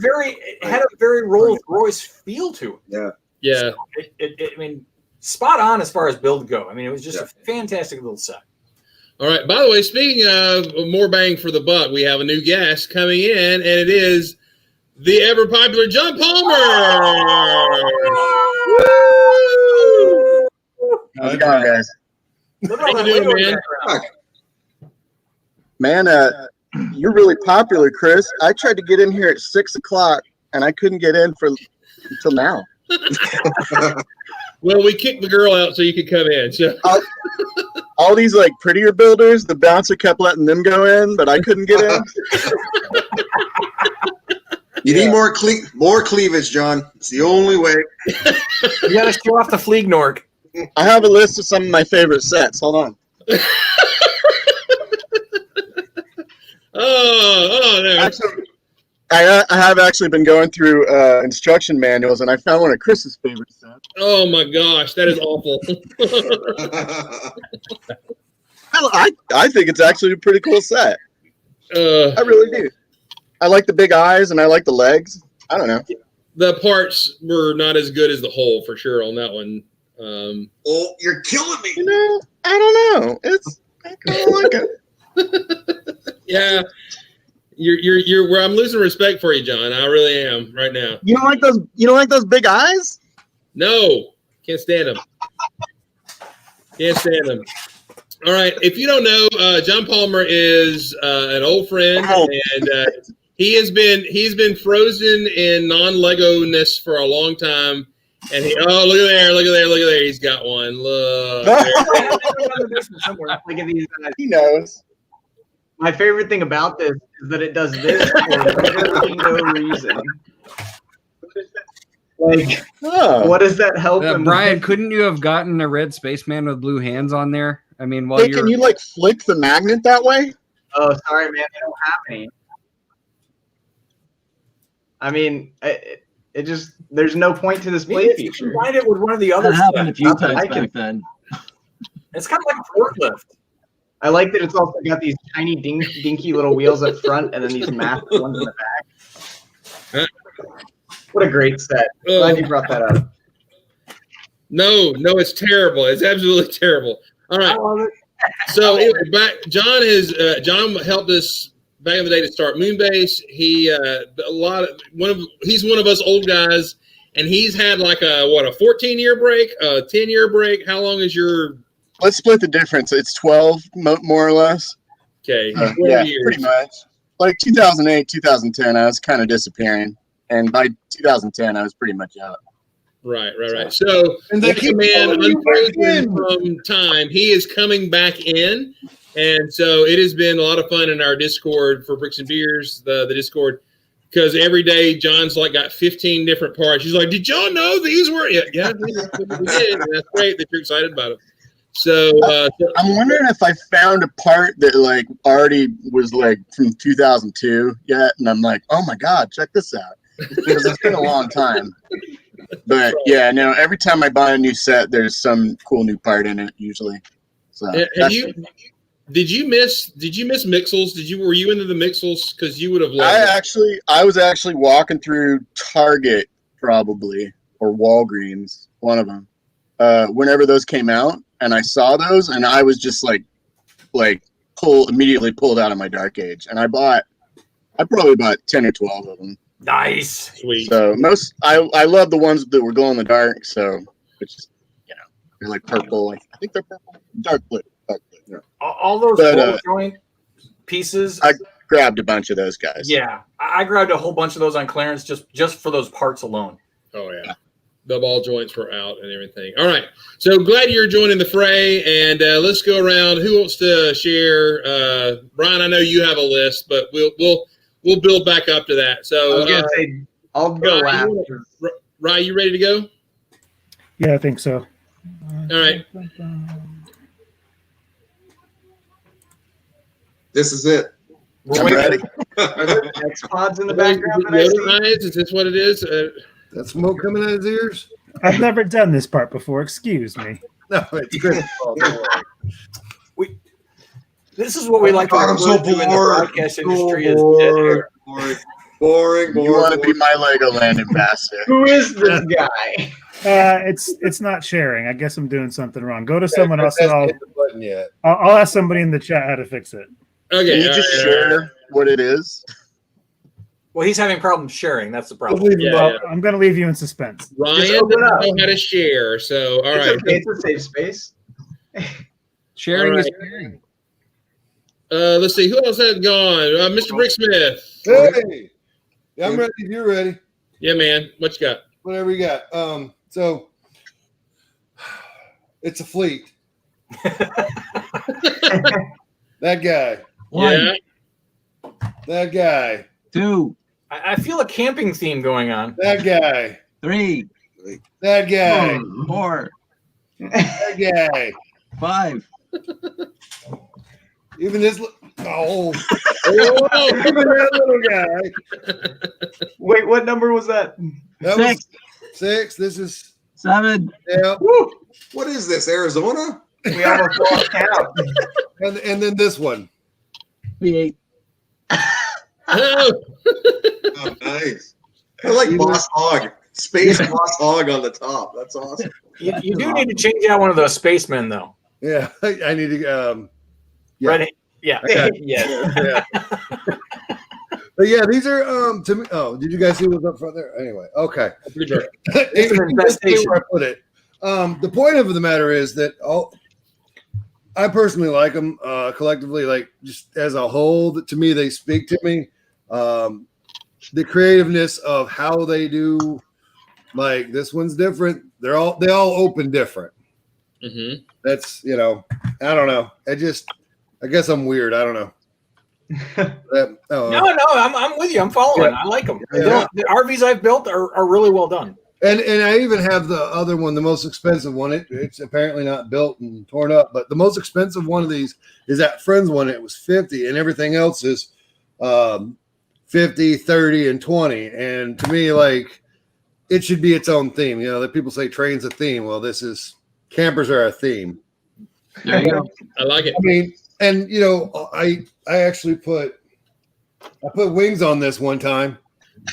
very Rolls Royce feel to it. Yeah. Yeah. So I mean, spot on as far as build go. I mean, it was just a fantastic little set. All right. By the way, speaking of more bang for the buck, we have a new guest coming in, and it is the ever popular John Palmer. How's it going, guys? How you doing, man? You're really popular, Chris. I tried to get in here at 6 o'clock, and I couldn't get in until now. Well, we kicked the girl out so you could come in. So. All these like prettier builders, the bouncer kept letting them go in, but I couldn't get in. You need more cleavage, John. It's the only way. You got to show off the Fleegnork. I have a list of some of my favorite sets. Hold on. No. Actually, I have actually been going through instruction manuals, and I found one of Chris's favorite sets. Oh my gosh, that is awful. I think it's actually a pretty cool set. I really do. I like the big eyes, and I like the legs. I don't know. The parts were not as good as the whole, for sure, on that one. Oh, you're killing me. You know, I don't know. I kind of like it. Yeah. You're where I'm losing respect for you, John. I really am right now. You don't like those big eyes? No, can't stand them. Can't stand them. All right. If you don't know, John Palmer is an old friend, and he's been frozen in non-Lego-ness for a long time. And look at there. He's got one. Look. Look at these guys. He knows. My favorite thing about this is that it does this for literally no reason. Like, what does that help him? Brian, with? couldn't you have gotten a red spaceman with blue hands on there? I mean, while Can you like flick the magnet that way? Oh, sorry, man. They don't have any. I mean, it just there's no point to this play feature. Combine it with one of the other That happened a few Not that times I can- back then. It's kind of like a forklift. I like that it's also got these tiny dinky little wheels up front and then these massive ones in the back. What a great set. Glad you brought that up. No, it's terrible. It's absolutely terrible. All right. So anyway, John helped us back in the day to start Moonbase. He's one of us old guys, and he's had like a 14-year break, a 10-year break. How long is your? Let's split the difference. It's 12, more or less. Okay. Yeah, years. pretty much. Like 2008, 2010, I was kind of disappearing. And by 2010, I was pretty much out. Right. So, like a man unfrozen from time, he is coming back in. And so it has been a lot of fun in our Discord for Bricks and Beers, the Discord, because every day John's like got 15 different parts. He's like, did y'all know these were? Yeah, we did. And that's great that you're excited about it. So I'm wondering if I found a part that like already was like from 2002 yet, and I'm like, oh my god, check this out, because it's been a long time. But yeah, no, every time I buy a new set, there's some cool new part in it usually. So did you miss Mixels? Were you into the Mixels? Because you would have loved I was actually walking through Target probably or Walgreens, one of them, whenever those came out. And I saw those, and I was just immediately pulled out of my dark age. And I probably bought 10 or 12 of them. Nice, sweet. So I love the ones that were glow in the dark. So which is, they're like purple. I think they're purple, dark blue. Yeah. All those joint pieces. I grabbed a bunch of those guys. Yeah, I grabbed a whole bunch of those on clearance just for those parts alone. Oh yeah. the ball joints were out and everything. All right. So glad you're joining the fray. And let's go around. Who wants to share? Brian, I know you have a list, but we'll build back up to that. So I was gonna say I'll go last. Ryan, you ready to go? Yeah, I think so. All right. This is it. I'm ready. Are there X pods in the background that I see? Is this what it is? That smoke coming out of his ears? I've never done this part before. Excuse me. No, it's Chris' fault. Don't worry. This is what we like to I'm so refer to in the bored. broadcast industry as dead air. Boring. You want to be my Legoland ambassador? Who is this guy? It's not sharing. I guess I'm doing something wrong. Go to someone else. And Hasn't hit the button yet. I'll ask somebody in the chat how to fix it. Okay. Can you just share what it is? Well, he's having problems sharing. That's the problem. I'm going to leave you in suspense. Ryan doesn't know how to share. So, all right. Okay, it's a safe space. Sharing is All caring. Let's see. Who else has gone? Mr. Bricksmith. Hey, yeah, I'm ready. If you're ready, Yeah, man. What you got? whatever you got. So it's a fleet. That guy. Yeah. That guy. 2, I feel a camping theme going on. That guy. 3, That guy. 4, That guy. 5. Even this. Oh, Oh, even that little guy. Wait, what number was that? That 6, was 6. This is 7. yeah. Woo! What is this, Arizona? We almost lost count. And then this one. 8. oh. Oh, nice. I like Boss Hog. Space Boss Hog on the top. That's awesome. You do need to change out one of those spacemen, though. Yeah, I need to. Yeah. Right? Yeah. Okay. Yeah. Yeah. But yeah, these are to me. Oh, did you guys see what's up front there? Anyway, okay. It's an infestation. Where I put it. The point of the matter is that I personally like them collectively, like just as a whole. To me, they speak to me. The creativeness of how they do, like this one's different. They all open different. Mm-hmm. That's I don't know. I guess I'm weird. I don't know. No, I'm with you. I'm following. Yeah. I like them. Yeah. The RVs I've built are really well done. And I even have the other one, the most expensive one. It's apparently not built and torn up, but the most expensive one of these is that friend's one. It was $50, and everything else is 50, 30, and 20. And to me, like it should be its own theme. That people say train's a theme. Well, campers are a theme. There you go. I like it. I mean, and I actually put wings on this one time.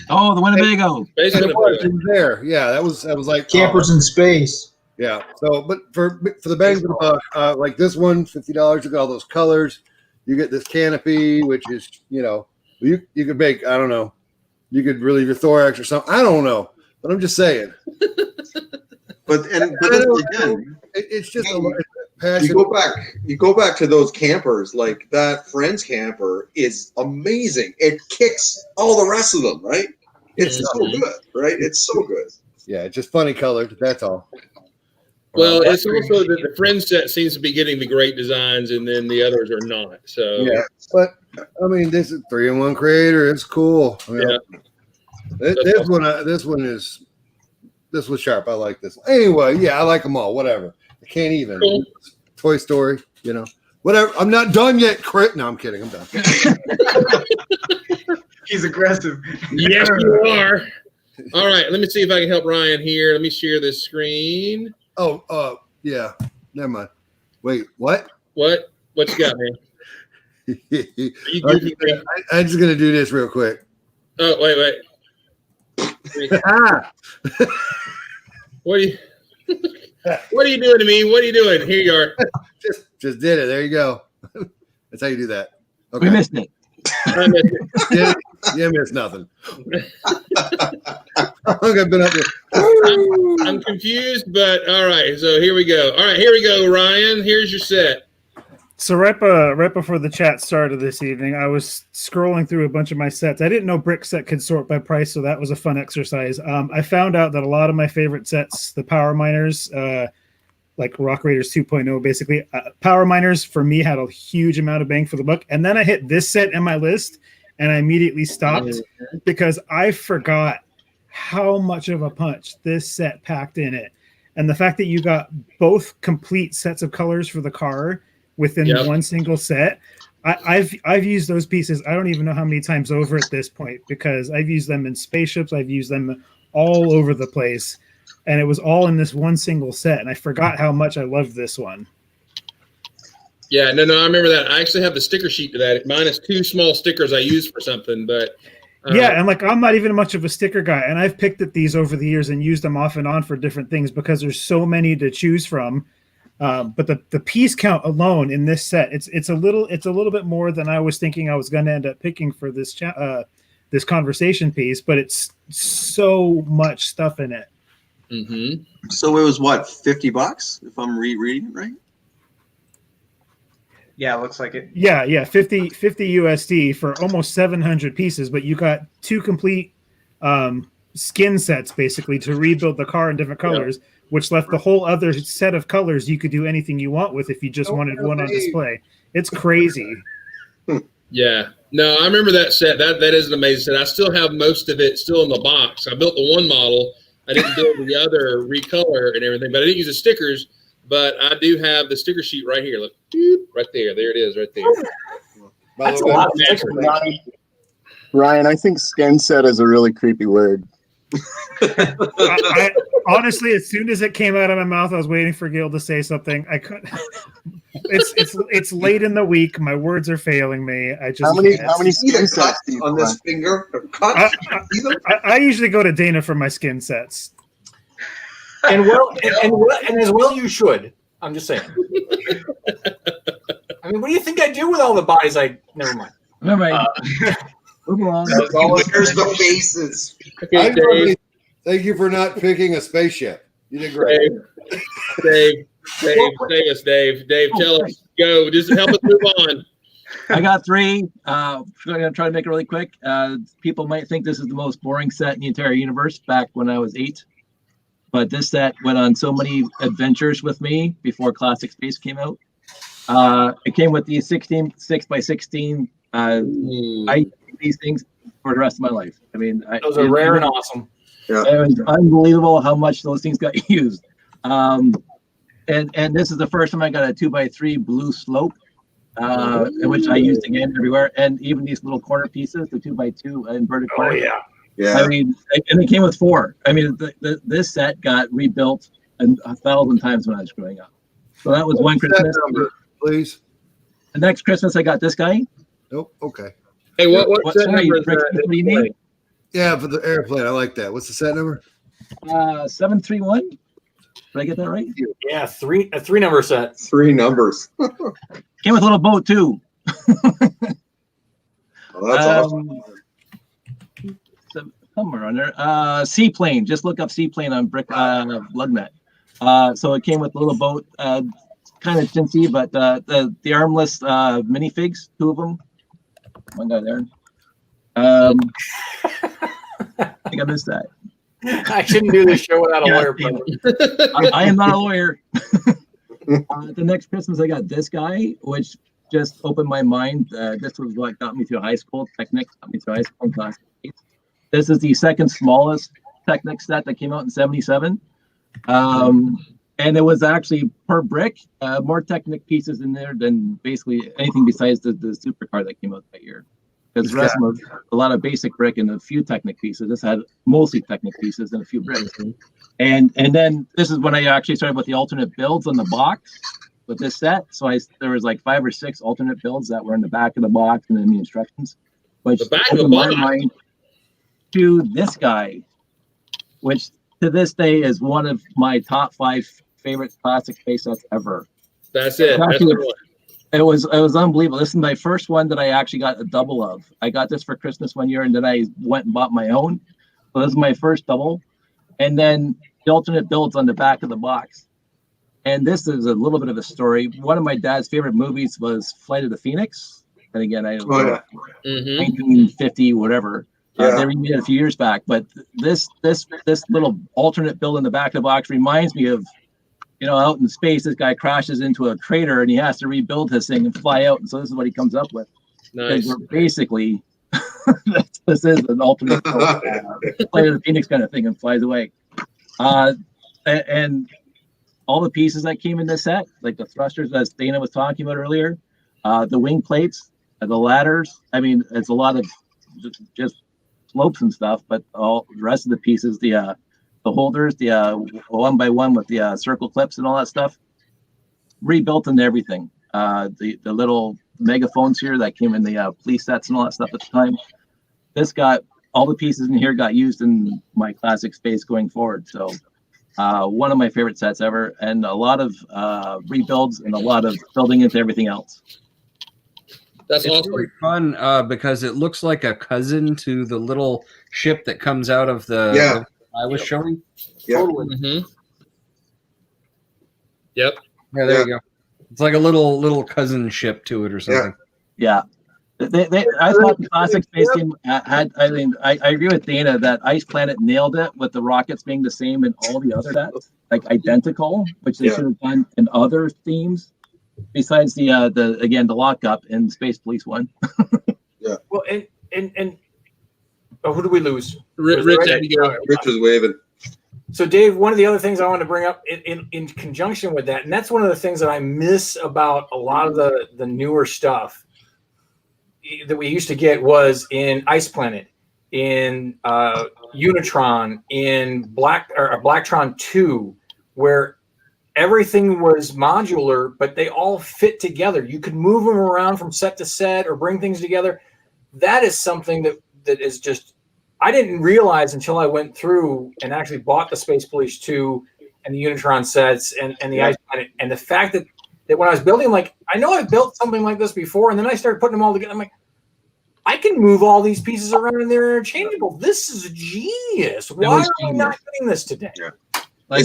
Oh, the Winnebago. Space And it was Winnebago. there. Yeah, that was like Campers in space. yeah. So, but for the bang for the buck, like this one, $50. You got all those colors. You get this canopy, which is you could make. I don't know. You could relieve your thorax or something. I don't know, but I'm just saying. But again, it's just a passion. you go back to those campers. Like that friend's camper is amazing. It kicks all the rest of them, right? It's so good, right? It's so good. Yeah, it's just funny colored. That's all. Well, it's also that the friend set seems to be getting the great designs, and then the others are not. So yeah, but I mean, this is 3-in-1 creator. It's cool. Yeah. This was sharp. I like this. Anyway, yeah, I like them all. Whatever. I can't even. Cool. Toy Story, whatever. I'm not done yet. Crit. No, I'm kidding. I'm done. He's aggressive. Yes, you are. All right, let me see if I can help Ryan here. Let me share this screen. Oh, yeah. Never mind. Wait, what? What you got, man? I'm just gonna do this real quick. Oh, wait. What are you doing to me? What are you doing? Here you are. Just did it. There you go. That's how you do that. Okay. We missed it. I missed it. You missed nothing. How long I've been up here? I'm confused, but all right. So here we go. All right, here we go, Ryan. Here's your set. So right before the chat started this evening, I was scrolling through a bunch of my sets. I didn't know Brickset could sort by price, so that was a fun exercise. I found out that a lot of my favorite sets, the Power Miners, like Rock Raiders 2.0, basically, Power Miners for me had a huge amount of bang for the buck. And then I hit this set in my list, and I immediately stopped because I forgot how much of a punch this set packed in it. And the fact that you got both complete sets of colors for the car within one single set, I've used those pieces I don't even know how many times over at this point, because I've used them in spaceships, I've used them all over the place, and it was all in this one single set, and I forgot how much I loved this one. Yeah, no, I remember that. I actually have the sticker sheet to that. Mine is 2 small stickers I use for something, but yeah, and like I'm not even much of a sticker guy, and I've picked at these over the years and used them off and on for different things because there's so many to choose from. But the piece count alone in this set, it's a little bit more than I was thinking I was going to end up picking for this this conversation piece, but it's so much stuff in it. Mm-hmm. So it was what, $50 if I'm reading it right? Yeah, it looks like it. Yeah, 50 USD for almost 700 pieces, but you got 2 complete skin sets basically to rebuild the car in different colors, which left the whole other set of colors you could do anything you want with if you just wanted one on display. It's crazy. Yeah. No, I remember that set. That is an amazing set. I still have most of it still in the box. I built the one model. I didn't build the other recolor and everything, but I didn't use the stickers. But I do have the sticker sheet right here. Look, right there. There it is, right there. That's a lot of stickers. Ryan, I think skin set is a really creepy word. I honestly, as soon as it came out of my mouth, I was waiting for Gil to say something. I couldn't. It's late in the week. My words are failing me. I just how many skin sets do you on this finger? I usually go to Dana for my skin sets. And as well you should. I'm just saying. I mean, what do you think I do with all the bodies? Never mind. Never mind. Move along. There's the faces. Okay, Thank you for not picking a spaceship. You did great. Dave, tell us. Go. Just help us move on. I got 3. I'm going to try to make it really quick. People might think this is the most boring set in the entire universe back when I was 8. But this set went on so many adventures with me before Classic Space came out. It came with these 6x16. I use these things for the rest of my life. I mean, those are rare and awesome. Yeah. It was unbelievable how much those things got used. And this is the first time I got a 2x3 blue slope, which I used again everywhere. And even these little corner pieces, the 2x2 inverted corner. Oh, yeah. Yeah. I mean, and it came with 4. I mean, this set got rebuilt 1,000 times when I was growing up. So that was one Christmas. Number, please. The next Christmas, I got this guy. Nope. Okay. Hey, what set sorry, number is Rick, that? what do you need? Yeah, for the airplane. I like that. What's the set number? 731. Did I get that right? Yeah, a 3-number set. 3 numbers. Came with a little boat too. Oh, that's awesome. Somewhere on there. Seaplane. Just look up seaplane on Brick Lugnet. So it came with a little boat, kind of chintzy, but the armless minifigs, 2 of them. One guy there. I think I missed that. I shouldn't do this show without a lawyer. I am not a lawyer. The next Christmas, I got this guy, which just opened my mind. This was what got me through high school. Technic got me through high school in class 8. This is the second smallest Technic set that came out in '77. And it was actually per brick, more Technic pieces in there than basically anything besides the supercar that came out that year. Because the rest of them were a lot of basic brick and a few Technic pieces. This had mostly Technic pieces and a few bricks. And then this is when I actually started with the alternate builds on the box with this set. So there was like 5 or 6 alternate builds that were in the back of the box and then the instructions. Which The back of the opened my box? mind to this guy, which to this day is one of my top 5 favorite classic space sets ever. That's it. That's the one. It was unbelievable. This is my first one that I actually got a double of. I got this for Christmas one year, and then I went and bought my own. So this is my first double. And then the alternate builds on the back of the box. And this is a little bit of a story. One of my dad's favorite movies was Flight of the Phoenix. And again, I don't know, 1950, whatever. They remade it a few years back. But this little alternate build in the back of the box reminds me of, out in space, this guy crashes into a crater and he has to rebuild his thing and fly out. And so this is what he comes up with. Nice. We're basically, this is an alternate Flight of the Phoenix kind of thing, and flies away. And all the pieces that came in this set, like the thrusters, as Dana was talking about earlier, the wing plates, the ladders. I mean, it's a lot of just slopes and stuff, but all the rest of the pieces, the holders, the one by one with the circle clips and all that stuff, rebuilt into everything. The little megaphones here that came in the police sets and all that stuff at the time. This got all the pieces in here got used in my classic space going forward. So one of my favorite sets ever, and a lot of rebuilds and a lot of building into everything else. That's it's awesome. really fun because it looks like a cousin to the little ship that comes out of the I was showing. Totally. Mm-hmm. Yep. Yeah, there you go. It's like a little cousin ship to it or something. Yeah. I thought the classic space game had. I mean, I agree with Dana that Ice Planet nailed it with the rockets being the same in all the other sets, like identical, which they should have done in other themes. Besides the lockup in Space Police 1. Yeah. Well, and who do we lose? Rich is waving. So, Dave, one of the other things I want to bring up in conjunction with that, and that's one of the things that I miss about a lot of the newer stuff that we used to get, was in Ice Planet, in Unitron, in Blacktron 2, where everything was modular, but they all fit together. You could move them around from set to set or bring things together. That is something that is just, I didn't realize until I went through and actually bought the Space Police 2 and the Unitron sets and the Ice Planet. And the fact that when I was building, like, I know I've built something like this before, and then I started putting them all together. I'm like, I can move all these pieces around and they're interchangeable. This is genius. Why are we not doing this today? Yeah. Like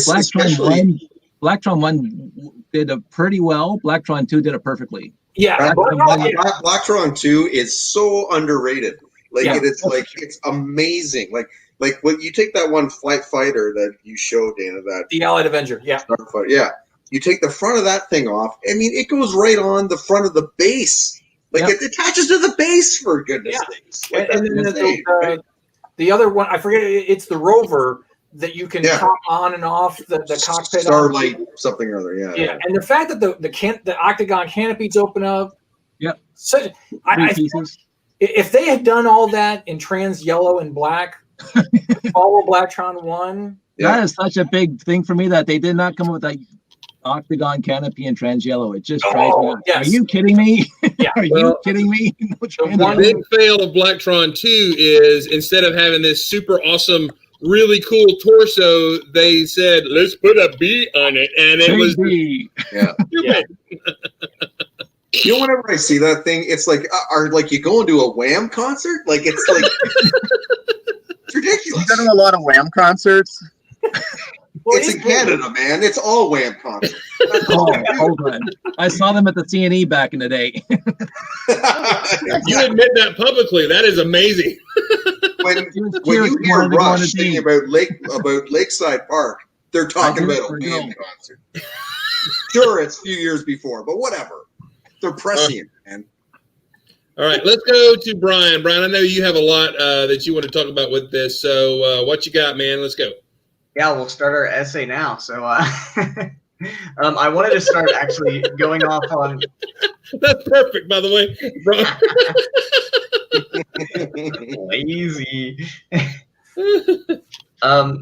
Blacktron 1 did it pretty well. Blacktron 2 did it perfectly. Yeah. Blacktron 2 is so underrated. It's amazing. Like when you take that one flight fighter that you showed, Dana, that the Allied Avenger, Starfighter, you take the front of that thing off. I mean, it goes right on the front of the base. It attaches to the base, for goodness sakes. Like, and then the other one, I forget, it's the Rover that you can pop on and off the cockpit. Starlight something or other, yeah. And the fact that the octagon canopies open up. Yep. If they had done all that in trans yellow and black, follow Blacktron 1. That is such a big thing for me that they did not come up with that octagon canopy and trans yellow. It just drives me nuts. Are you kidding me? Yeah. You kidding me? The big fail of Blacktron 2 is, instead of having this super awesome, really cool torso, they said, let's put a B on it. And it was stupid. You know, whenever I see that thing, it's like, you going to a Wham concert? Like, it's like, it's ridiculous. You've been to a lot of Wham concerts? It's in Canada, man. It's all Wham concerts. Hold on. I saw them at the C&E back in the day. You admit that publicly. That is amazing. When you hear Rush thinking about Lakeside Park, they're talking about a Wham concert. Sure, it's a few years before, but whatever. They're prescient, man. All right, let's go to Brian. Brian, I know you have a lot that you want to talk about with this. So what you got, man? Let's go. Yeah, we'll start our essay now. So I wanted to start actually going off on. That's perfect, by the way. Lazy.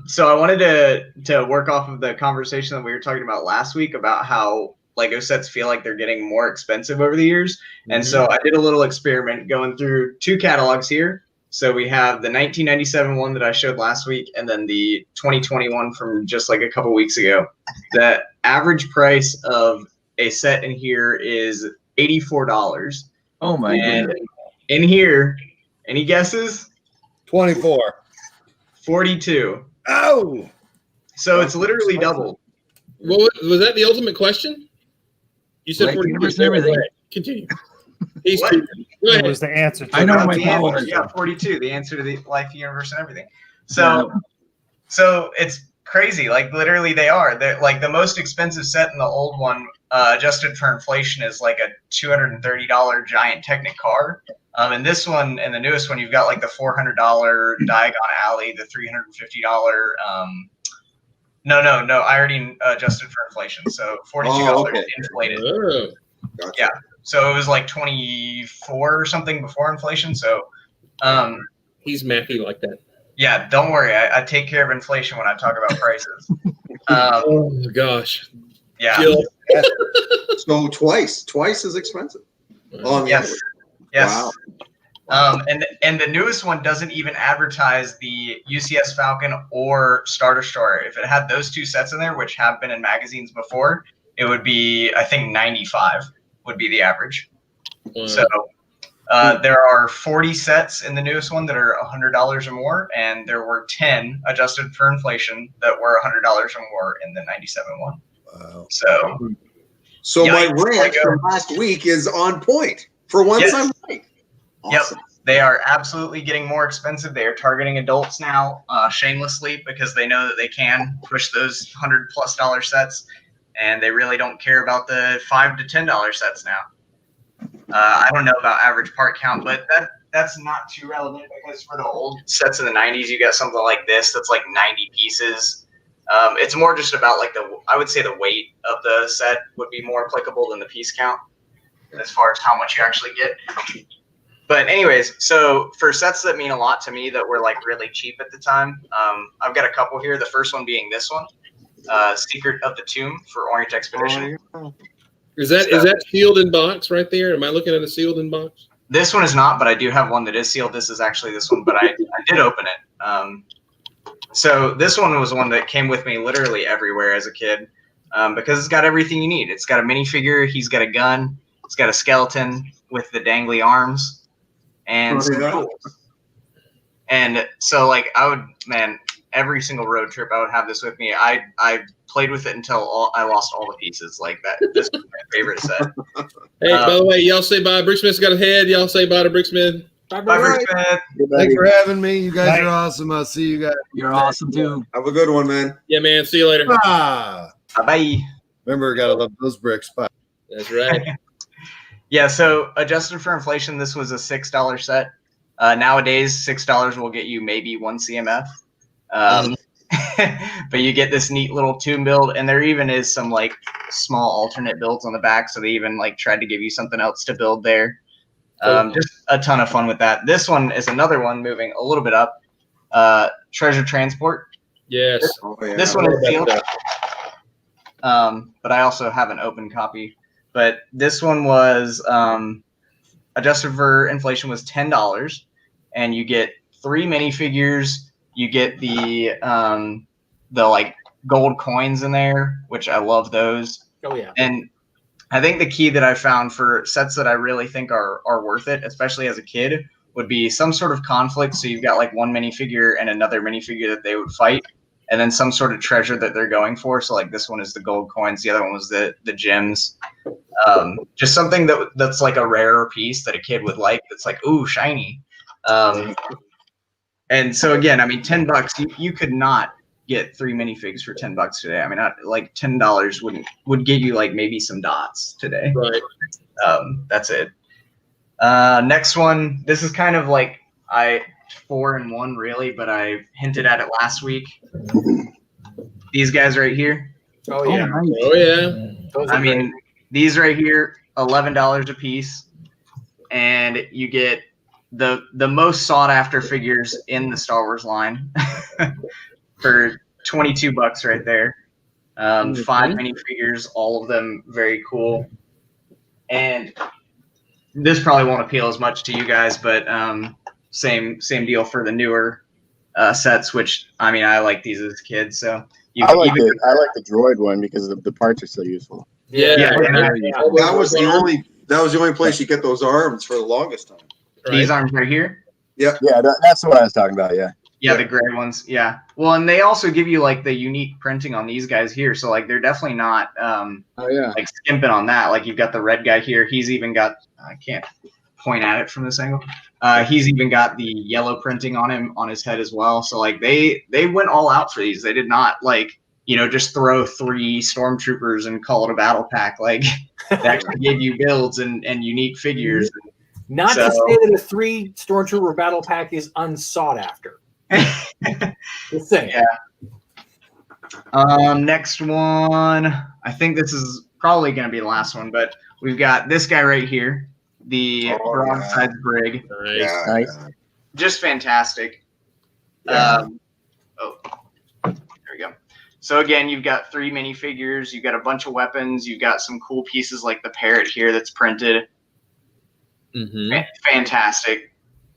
So I wanted to work off of the conversation that we were talking about last week about how Lego sets feel like they're getting more expensive over the years. Mm-hmm. And so I did a little experiment going through two catalogs here. So we have the 1997 one that I showed last week, and then the 2021 from just like a couple weeks ago. The average price of a set in here is $84. Oh my god! In here, any guesses? 24. 42. Oh, so it's literally doubled. Well, was that the ultimate question? You said Light 42. universe and everything. Continue. He's What? Go That ahead. was the answer. To I know that. my The answer, powers. yeah, 42. The answer to the life, universe, and everything. So it's crazy. Like literally, they're like the most expensive set in the old one, adjusted for inflation, is like a $230 giant Technic car. And this one, and the newest one, you've got like the $400 Diagon Alley, the $350. No. I already adjusted for inflation, so $42 inflated. Oh. Gotcha. Yeah. So it was like 24 or something before inflation. So, He's mathy like that. yeah, don't worry. I take care of inflation when I talk about prices. Oh gosh. Yeah. Jill. So twice as expensive. On Yes. average. Yes. Wow. And the newest one doesn't even advertise the UCS Falcon or Star Destroyer. If it had those two sets in there, which have been in magazines before, it would be, I think, 95 would be the average. Wow. So there are 40 sets in the newest one that are $100 or more, and there were 10 adjusted for inflation that were $100 or more in the 97 one. Wow. So my Yikes, rant there you from last week is on point. For once, Yes. I'm right. Awesome. Yep, they are absolutely getting more expensive. They are targeting adults now, shamelessly, because they know that they can push those $100+ sets, and they really don't care about the $5 to $10 sets now. I don't know about average part count, but that's not too relevant, because for the old sets in the 90s, you got something like this that's like 90 pieces. It's more just about like I would say the weight of the set would be more applicable than the piece count as far as how much you actually get. But anyways, so for sets that mean a lot to me that were like really cheap at the time, I've got a couple here. The first one being this one, Secret of the Tomb for Orient Expedition. Is that sealed in box right there? Am I looking at a sealed in box? This one is not, but I do have one that is sealed. This is actually this one, but I did open it. So this one was one that came with me literally everywhere as a kid, because it's got everything you need. It's got a minifigure. He's got a gun. It's got a skeleton with the dangly arms and some tools. And so like every single road trip I would have this with me. I played with it until I lost all the pieces. Like that. This was my favorite set. Hey, by the way, y'all say bye. Bricksmith's got a head. Y'all say bye to Bricksmith. Bye, Bricksmith. Thanks for having me. You guys are awesome. I'll see you guys. You're awesome too. Have a good one, man. Yeah, man. See you later. Bye. Remember, gotta love those bricks. Bye. That's right. Yeah, so adjusted for inflation, this was a $6 set. Nowadays, $6 will get you maybe one CMF. But you get this neat little tomb build, and there even is some like small alternate builds on the back, so they even like tried to give you something else to build there. Just a ton of fun with that. This one is another one moving a little bit up. Treasure Transport. Yes. This one is sealed. But I also have an open copy. But this one was adjusted for inflation was $10, and you get 3 minifigures. You get the like gold coins in there, which I love those. Oh yeah. And I think the key that I found for sets that I really think are worth it, especially as a kid, would be some sort of conflict. So you've got like one minifigure and another minifigure that they would fight, and then some sort of treasure that they're going for. So like this one is the gold coins, the other one was the gems. Just something that's like a rarer piece that a kid would like. That's like, ooh, shiny. And so again, I mean, $10, you could not get 3 minifigs for $10 today. I mean, like $10 would give you like maybe some dots today. Right. That's it. Next one. This is kind of like 4 in 1 really, but I hinted at it last week. These guys right here. Oh yeah. Oh yeah. I mean, these right here, $11 a piece, and you get the most sought after figures in the Star Wars line for $22 right there. 5 minifigures, all of them very cool. And this probably won't appeal as much to you guys, but same deal for the newer sets, which I mean I like these as a kid, so I like the droid one because the parts are so useful. Yeah. That was the only place you get those arms for the longest time. These arms right here. Yeah. Yeah, that's what I was talking about. Yeah. Yeah, the gray ones. Yeah. Well, and they also give you like the unique printing on these guys here. So like they're definitely not like skimping on that. Like you've got the red guy here. He's even got I can't point at it from this angle. He's even got the yellow printing on him on his head as well. So like they went all out for these. They did not like, just throw 3 stormtroopers and call it a battle pack. Like they actually gave you builds and unique figures. Not to say that a 3 stormtrooper battle pack is unsought after. Just saying. Yeah. Next one. I think this is probably going to be the last one, but we've got this guy right here, the broadside brig. Nice. Just fantastic. There we go. So again, you've got 3 minifigures. You've got a bunch of weapons. You've got some cool pieces like the parrot here that's printed. Mm-hmm. Fantastic.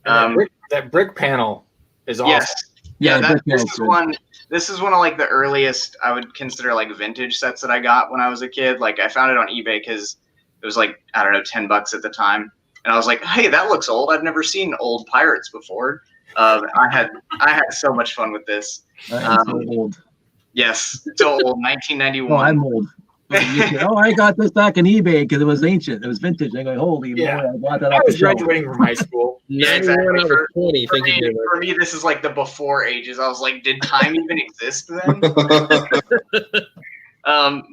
That brick panel is awesome. Yes. Yeah, this is one of like the earliest I would consider like vintage sets that I got when I was a kid. Like I found it on eBay because it was like, I don't know, $10 at the time. And I was like, hey, that looks old. I've never seen old pirates before. I had so much fun with this. I'm so old. Yes, so old, 1991. Oh, I'm old. I got this back on eBay because it was ancient. It was vintage. I go, holy moly, I bought that I off was the shelf. graduating from high school. Yeah, exactly. For me, this is like the before ages. I was like, did time even exist then?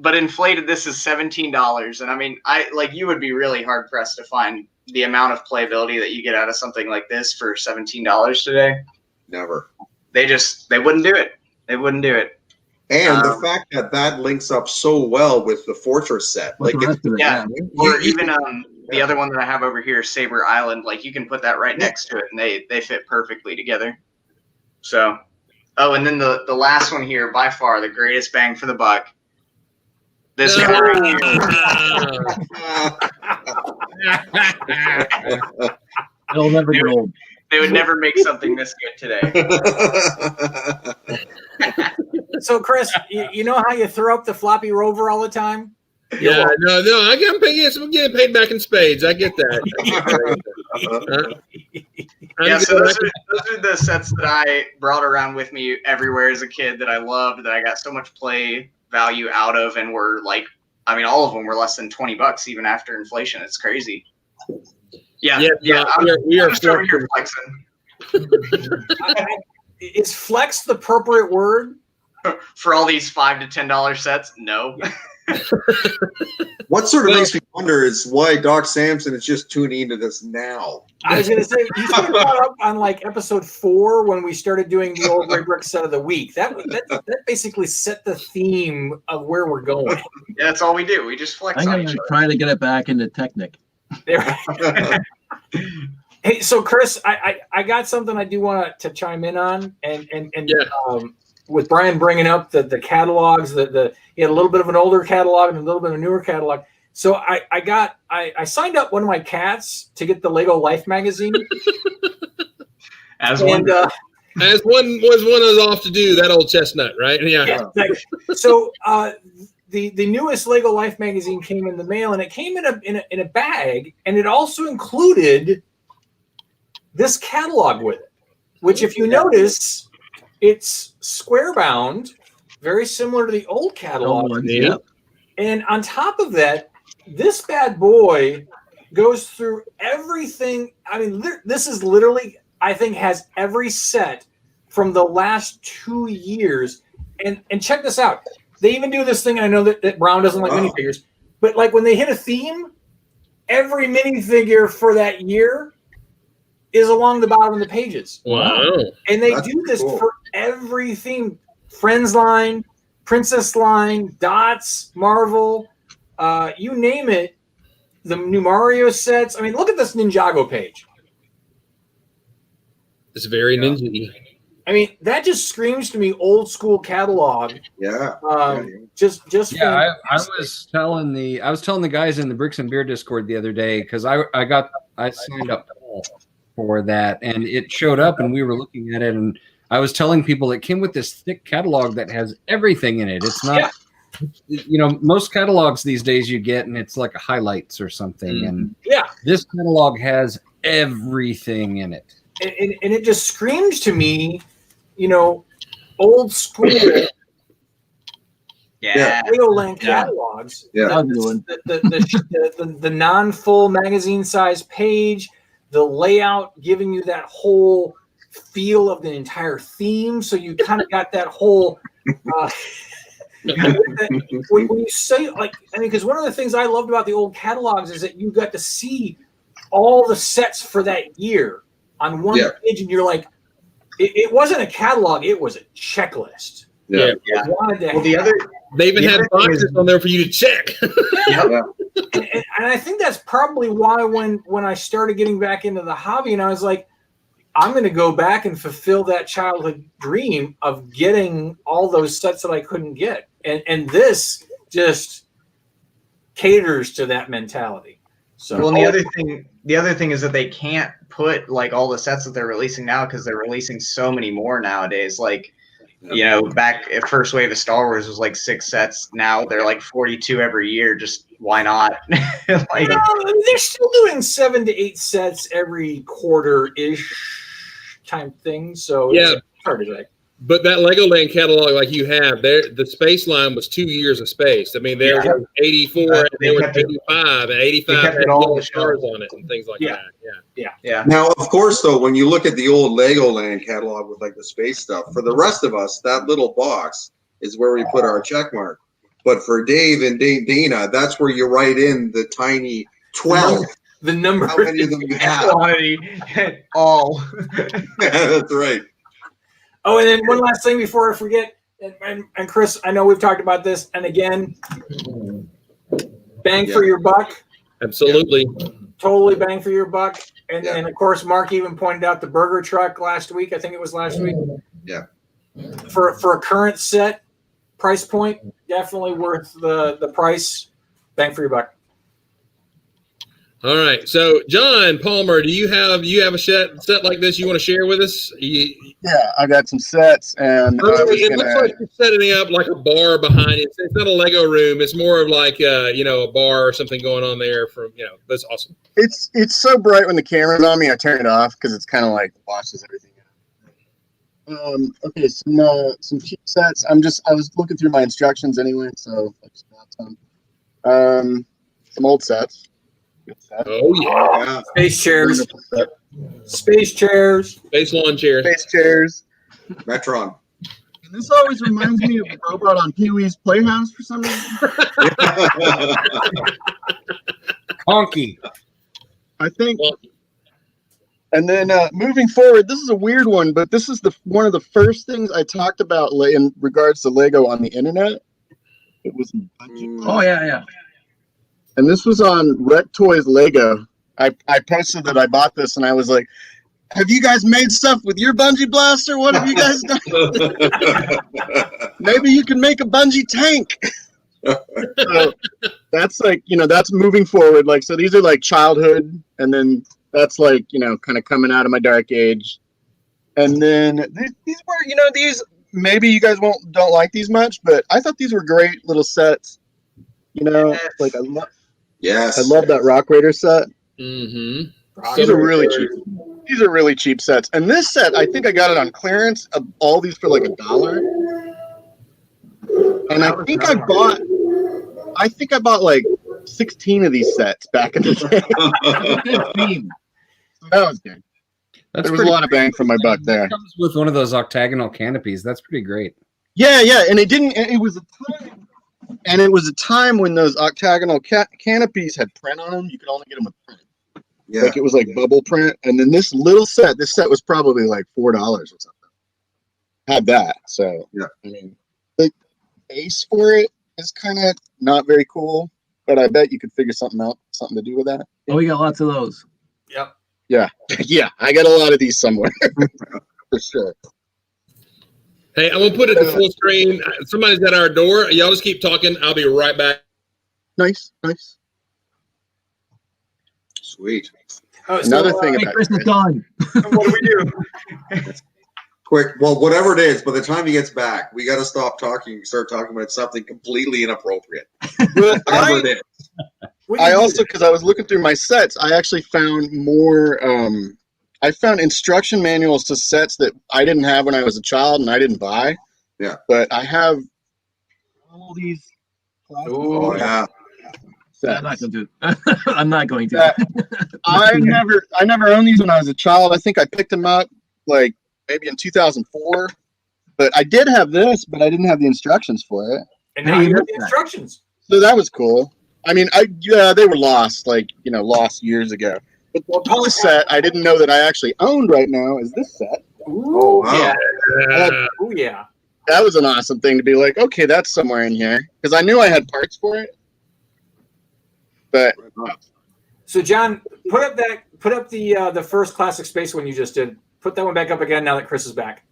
But inflated, this is $17. And I mean, you would be really hard pressed to find the amount of playability that you get out of something like this for $17 today. Never. They wouldn't do it. They wouldn't do it. And the fact that links up so well with the Fortress set. Or even the other one that I have over here, Saber Island, like you can put that right next to it and they fit perfectly together. So, and then the last one here, by far the greatest bang for the buck. This guy right here. It'll never get old. They would never make something this good today. So, Chris, you know how you throw up the floppy rover all the time? Yeah, no, I'm getting paid back in spades. I get that. So those are the sets that I brought around with me everywhere as a kid that I loved, that I got so much play value out of, and were like, I mean, all of them were less than $20 even after inflation. It's crazy. Yeah. We are just over here flexing. Is flex the appropriate word for all these $5 to $10 sets? No. What sort of makes me wonder is why Doc Samson is just tuning into this now. I was going to say, he's been brought up on like episode 4 when we started doing the Old Gray Brick set of the week. That basically set the theme of where we're going. Yeah, that's all we do. We just flex on each other. I'm trying to get it back into Technic. Hey, so Chris, I got something I do want to chime in on, and with Brian bringing up the catalogs, he had a little bit of an older catalog and a little bit of a newer catalog. So I signed up one of my cats to get the Lego Life magazine. As one was off to do, that old chestnut, right? Yeah. So the newest Lego Life magazine came in the mail, and it came in a bag, and it also included this catalog with it, which, if you notice, it's square bound, very similar to the old catalog. Yeah. And on top of that, this bad boy goes through everything. I mean, this is literally, I think, has every set from the last 2 years. And check this out. They even do this thing. I know that Brown doesn't like minifigures, but like when they hit a theme, every minifigure for that year is along the bottom of the pages. Wow. And they do this for every theme. Friends line, Princess line, Dots, Marvel, you name it. The new Mario sets. I mean, look at this Ninjago page. It's very ninja-y. I mean, that just screams to me old school catalog. Yeah. Just I was telling the guys in the Bricks and Beer Discord the other day, because I signed up for that, and it showed up, and we were looking at it, and I was telling people it came with this thick catalog that has everything in it. It's not, most catalogs these days you get, and it's like a highlights or something, and this catalog has everything in it. And it just screams to me old school Yeah. Legoland catalogs. Yeah. That was a good one. The non-full magazine size page, the layout giving you that whole feel of the entire theme. So you kind of got that whole. When you say because one of the things I loved about the old catalogs is that you got to see all the sets for that year on one page, and you're like, it wasn't a catalog; it was a checklist. Yeah. They even had boxes on there for you to check. And I think that's probably why when I started getting back into the hobby, and I was like, I'm going to go back and fulfill that childhood dream of getting all those sets that I couldn't get. And this just caters to that mentality. So, well, the other thing is that they can't put like all the sets that they're releasing now because they're releasing so many more nowadays. Like, back at first wave of Star Wars was like 6 sets. Now they're like 42 every year. Just why not? They're still doing 7 to 8 sets every quarter-ish type thing. So it's hard to say. But that Legoland catalog, like you have there, the space line was 2 years of space. I mean, there was 84, and there was 85, and 85 had all the stars on it and things like that. Yeah. Now, of course, though, when you look at the old Legoland catalog with like the space stuff, for the rest of us, that little box is where we put our check mark. But for Dave and Dana, that's where you write in the tiny 12. The number. How many of them you have? All. That's right. Oh, and then one last thing before I forget, and Chris, I know we've talked about this, and again, bang for your buck. Absolutely. Totally bang for your buck. And then, of course, Mark even pointed out the burger truck last week. I think it was last week. Yeah. For a current set price point, definitely worth the price. Bang for your buck. All right. So, John Palmer, do you have a set like this you want to share with us? Yeah, I got some sets, and it looks like you're setting up like a bar behind it. It's not a Lego room. It's more of like a bar or something going on there. That's awesome. It's so bright when the camera's on me, I turn it off because it's kind of like washes everything out. Okay, some cheap sets. I was looking through my instructions anyway, so I just got some. Some old sets. Oh yeah. Space chairs. Space chairs. Space lawn chairs. Space chairs. Metron. And this always reminds me of the robot on Pee-wee's Playhouse for some reason. Honky. I think. And then moving forward, this is a weird one, but this is one of the first things I talked about in regards to Lego on the internet. It was Oh yeah. And this was on Rec Toys Lego. I posted that I bought this, and I was like, have you guys made stuff with your bungee blaster? What have you guys done? Maybe you can make a bungee tank. So that's like, that's moving forward. Like, so these are like childhood, and then that's like, kind of coming out of my dark age. And then these were, these, maybe you guys don't like these much, but I thought these were great little sets. Like I love that Rock Raider set. Mm-hmm. These are really cheap. These are really cheap sets. And this set, I think I got it on clearance. All these for like $1. And I think I bought like 16 of these sets back in the day. So that was good. There was a lot of bang for my buck there. It comes with one of those octagonal canopies. That's pretty great. Yeah, and it was a time when those octagonal canopies had print on them. You could only get them with print. Yeah. Like it was like bubble print. And then this set was probably like $4 or something. Had that. So, yeah. I mean, the base for it is kind of not very cool, but I bet you could figure something to do with that. Oh, we got lots of those. Yep. Yeah. Yeah. I got a lot of these somewhere. For sure. Hey, I'm going to put it to full screen. Somebody's at our door. Y'all just keep talking. I'll be right back. Nice. Sweet. Another thing about Chris is gone. What do we do? Quick. Well, whatever it is, by the time he gets back, we got to stop talking and start talking about something completely inappropriate. Whatever it is. I also, because I was looking through my sets, I actually found more I found instruction manuals to sets that I didn't have when I was a child and I didn't buy. Yeah. But I have all these. Oh yeah. I'm not going to. I'm not going to. I never owned these when I was a child. I think I picked them up like maybe in 2004. But I did have this, but I didn't have the instructions for it. And now you have the instructions. So that was cool. I mean, they were lost, lost years ago. But the set I didn't know that I actually owned right now is this set. Ooh, wow. Yeah. Oh yeah. That was an awesome thing to be like, okay, that's somewhere in here, because I knew I had parts for it. But so John, put up the first classic space one you just did. Put that one back up again now that Chris is back.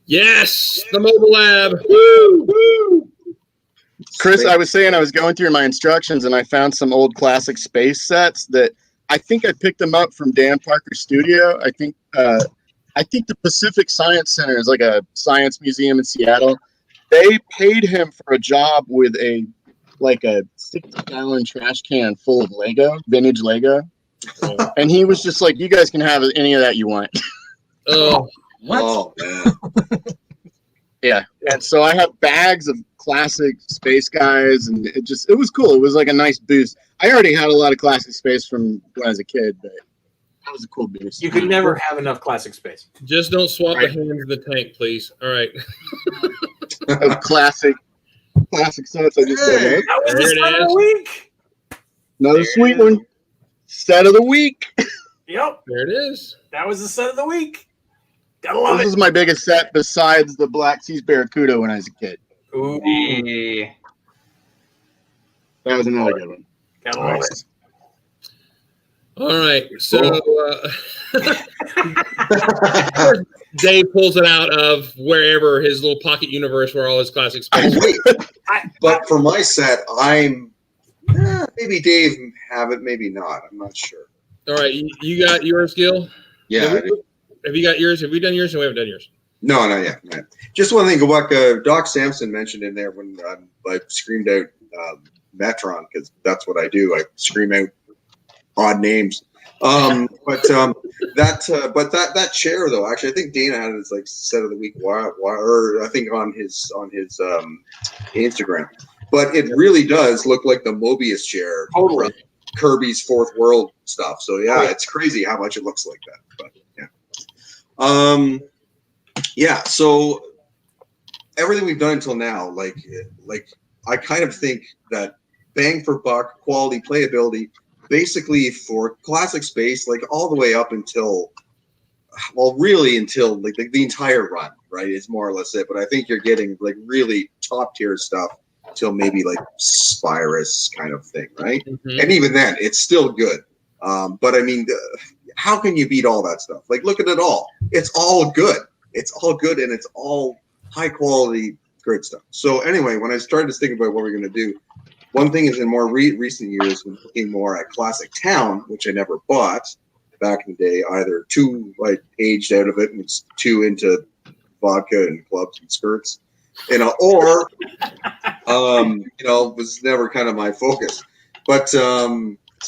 Yes, the mobile lab. Woo! Woo! Chris, I was saying I was going through my instructions and I found some old classic space sets that I think I picked them up from Dan Parker's studio. I think the Pacific Science Center is like a science museum in Seattle. They paid him for a job with a 60-gallon trash can full of Lego, vintage Lego. And he was just like, you guys can have any of that you want. Oh, what? Oh, man. Yeah. And so I have bags of classic space guys, and it was cool. It was like a nice boost. I already had a lot of classic space from when I was a kid, but that was a cool boost. You could never have enough classic space. just don't swap the hands in the tank, please. All right. Of classic sets. I just said, That was There the it start of is. the week. another sweet one. Set of the week. Yep. There it is. That was the set of the week. Gotta love This it. is my biggest set besides the Black Seas Barracuda when I was a kid. Ooh, Hey. That was another good one. gotta love it. All right. So Dave pulls it out of wherever his little pocket universe where all his classic space. But for my set, I'm maybe Dave have it, maybe not. I'm not sure. All right. You got yours, Gil? Yeah. Have you got yours? Have we done yours? Or we haven't done yours? No, not yet. Not yet. Just one thing. Go back. Doc Samson mentioned in there when I screamed out Metron, because that's what I do. I scream out odd names. But that chair though, actually, I think Dana had it as like set of the week. Or I think on his Instagram. But it really does look like the Mobius chair. Totally. From Kirby's Fourth World stuff. So yeah, it's crazy how much it looks like that. But yeah. So everything we've done until now, like I kind of think that bang for buck, quality, playability, basically for classic space, like all the way up until, well, really until like the entire run, right? Is more or less it. But I think you're getting like really top tier stuff till maybe like Spirus kind of thing, right? Mm-hmm. And even then, it's still good. But I mean, how can you beat all that stuff? Like, look at it all. It's all good. It's all good, and it's all high quality, great stuff. So anyway, when I started to think about what we're going to do, one thing is in more recent years, we're looking more at Classic Town, which I never bought back in the day, either too like aged out of it and it's too into vodka and clubs and skirts, or was never kind of my focus. But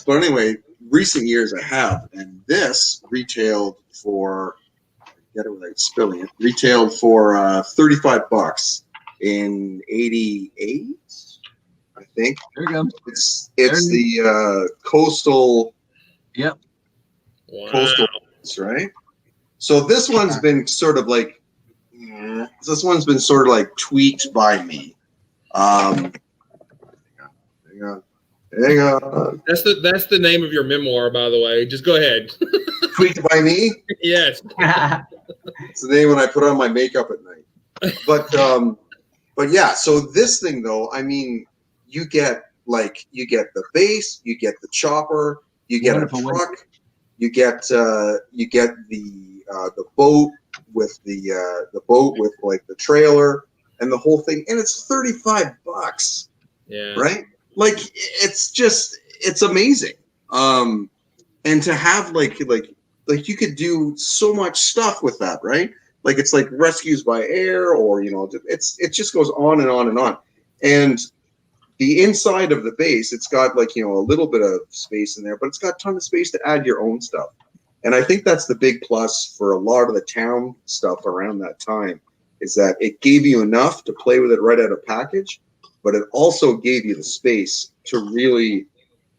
anyway, recent years I have, and this retailed for, get it without spilling it, retailed for $35 in '88, I think. There you go. It's the coastal. Yep. Wow. Coastal, right? So this one's been sort of like, tweaked by me. Hang on. That's the name of your memoir, by the way. Just go ahead. Tweaked by me? Yes. It's the name when I put on my makeup at night. But yeah, so this thing though, I mean, you get the base, you get the chopper, you get Wonderful. a truck, you get the boat with like the trailer and the whole thing, and it's $35. Yeah. Right? Like it's amazing. And to have like you could do so much stuff with that, right? Like it's like rescues by air, or it just goes on and on and on. And the inside of the base, it's got like a little bit of space in there, but it's got a ton of space to add your own stuff. And I think that's the big plus for a lot of the town stuff around that time, is that it gave you enough to play with it right out of package, but it also gave you the space to really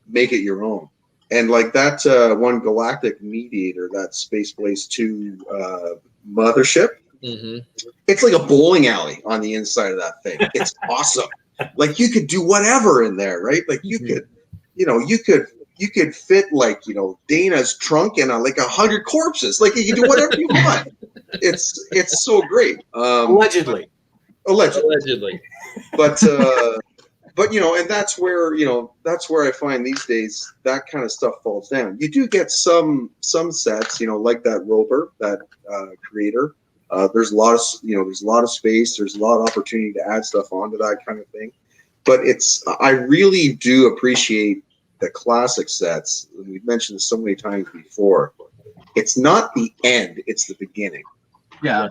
make it your own. And like that one Galactic Mediator, that Space Blaze 2 mothership, it's like a bowling alley on the inside of that thing. It's awesome. Like you could do whatever in there, right? Like you could, you could fit like, Dana's trunk and like 100 corpses. Like you can do whatever you want. It's so great. Allegedly. But and that's where I find these days that kind of stuff falls down. You do get some sets, like that Roper, that creator. There's a lot of space. There's a lot of opportunity to add stuff onto that kind of thing. But I really do appreciate the classic sets. We've mentioned this so many times before. It's not the end; it's the beginning. Yeah,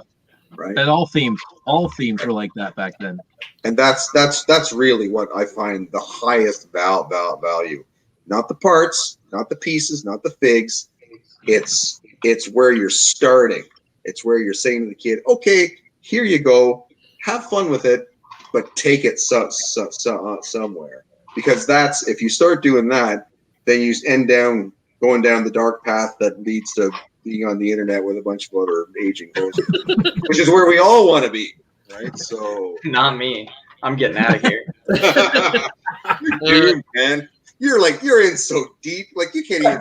right. And all themes were like that back then. And that's really what I find the highest value. Not the parts, not the pieces, not the figs. It's where you're starting. It's where you're saying to the kid, "Okay, here you go. Have fun with it, but take it somewhere." Because that's, if you start doing that, then you end going down the dark path that leads to being on the internet with a bunch of other aging hosers, which is where we all want to be, right? So not me. I'm getting out of here. Dude, man, you're in so deep, like you can't even.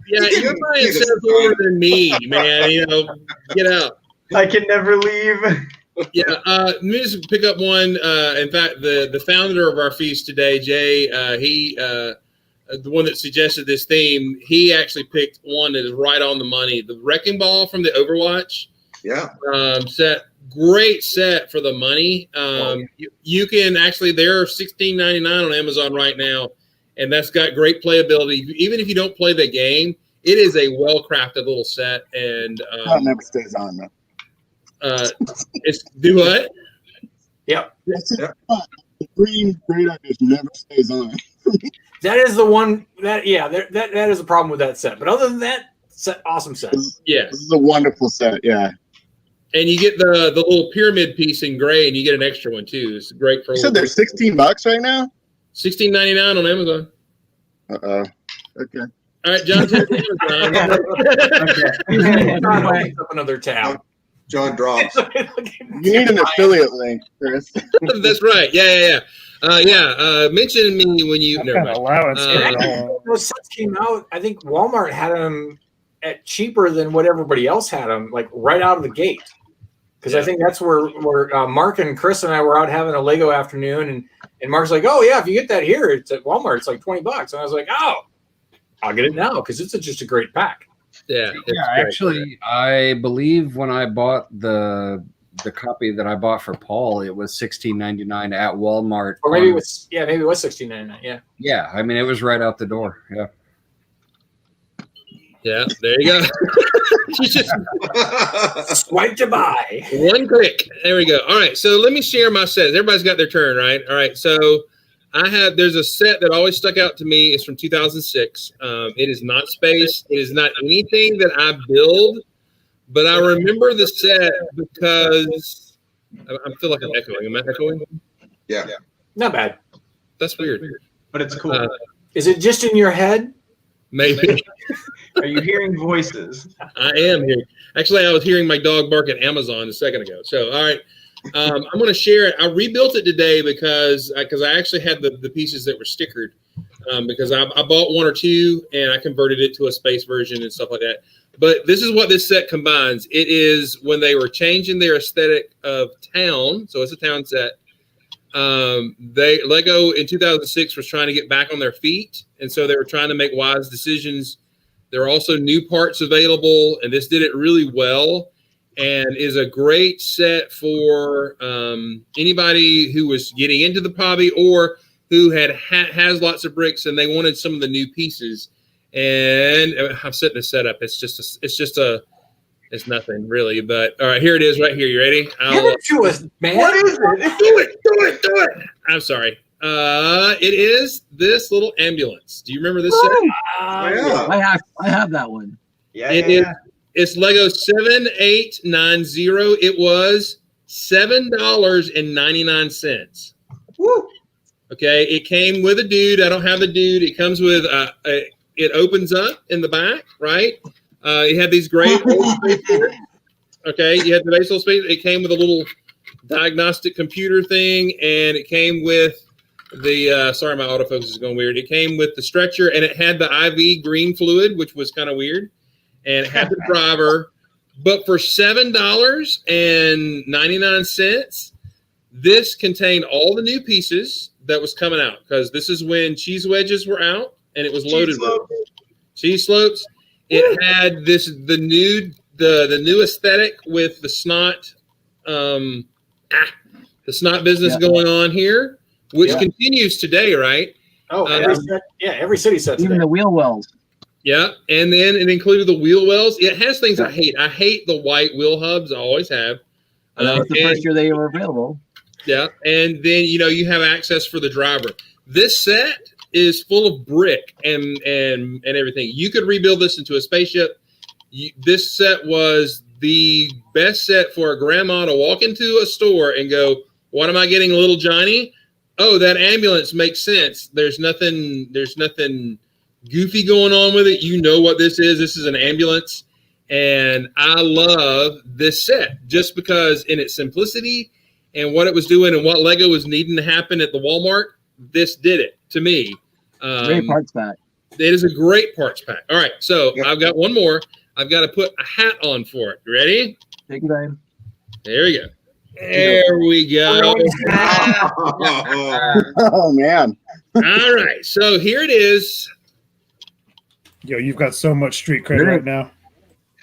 You're buying stuff more than me, man. Get out. I can never leave. Yeah, let me just pick up one. In fact, the founder of our feast today, Jay, he the one that suggested this theme, he actually picked one that is right on the money. The Wrecking Ball from the Overwatch set, great set for the money. You can actually, they're $16.99 on Amazon right now, and that's got great playability. Even if you don't play the game, it is a well-crafted little set. And that never stays on though. It's do what? Yep. The green radar just never stays on. That is the one that that is a problem with that set. But other than that, awesome set. Yeah, this is a wonderful set. Yeah, and you get the little pyramid piece in gray, and you get an extra one too. It's great for. You said they're $16 right now. $16.99 on Amazon. Okay. All right, John. Okay. Up another tab. John drops. You need an affiliate link, Chris. That's right. Yeah. Mention me when you. Never mind. Allowance. Those sets came out. I think Walmart had them at cheaper than what everybody else had them, like right out of the gate. Because I think that's where Mark and Chris and I were out having a Lego afternoon, and Mark's like, "Oh yeah, if you get that here, it's at Walmart. It's like $20." And I was like, "Oh, I'll get it now because it's just a great pack." Yeah, actually, I believe when I bought the copy that I bought for Paul, it was $16.99 at Walmart. Or maybe it was $16.99. Yeah. Yeah, I mean it was right out the door. Yeah. Yeah, there you go. You just swipe to buy. One click. There we go. All right, so let me share my sets. Everybody's got their turn, right? All right, so there's a set that always stuck out to me. It's from 2006. It is not space. It is not anything that I build, but I remember the set because I feel like I'm echoing. Am I echoing? Yeah. Not bad. That's weird. But it's cool. Is it just in your head? Maybe. Are you hearing voices? I am hearing. Actually, I was hearing my dog bark at Amazon a second ago. So, all right. I'm going to share it. I rebuilt it today because I actually had the pieces that were stickered because I bought one or two and I converted it to a space version and stuff like that. But this is what this set combines. It is when they were changing their aesthetic of town. So it's a town set. Lego in 2006 was trying to get back on their feet. And so they were trying to make wise decisions. There are also new parts available, and this did it really well. And is a great set for anybody who was getting into the hobby or who has lots of bricks and they wanted some of the new pieces. And I'm setting the setup. It's nothing really. But all right, here it is, right here. You ready? Give it to us, man. What is it? Do it. I'm sorry. It is this little ambulance. Do you remember this set? I have that one. It's Lego 7890. It was $7.99. Woo. Okay, it came with a dude. I don't have the dude. It comes with it opens up in the back, right? It had these great old space boards. Okay, you had the base little space. It came with a little diagnostic computer thing, and it came with the sorry, my autofocus is going weird. It came with the stretcher, and it had the IV green fluid, which was kind of weird, and it had the driver. But for $7.99, this contained all the new pieces that was coming out, because this is when cheese wedges were out, and it was loaded with cheese slopes. It had the new aesthetic with the snot, the snot business going on here, which continues today, right? Oh, every city set today. Even the wheel wells. Yeah, and then it included the wheel wells. It has things I hate. I hate the white wheel hubs. I always have. That was the first year they were available. Yeah, and then you have access for the driver. This set is full of brick and everything. You could rebuild this into a spaceship. This set was the best set for a grandma to walk into a store and go, "What am I getting, little Johnny? Oh, that ambulance makes sense. There's nothing goofy going on with it. You know what this is. This is an ambulance." And I love this set just because in its simplicity and what it was doing and what Lego was needing to happen at the Walmart, this did it to me. Great parts pack. It is a great parts pack. All right, so I've got one more. I've got to put a hat on for it. You ready? Take your time. There we go. There we go. Oh, man. All right, so here it is. Yo, you've got so much street cred right now.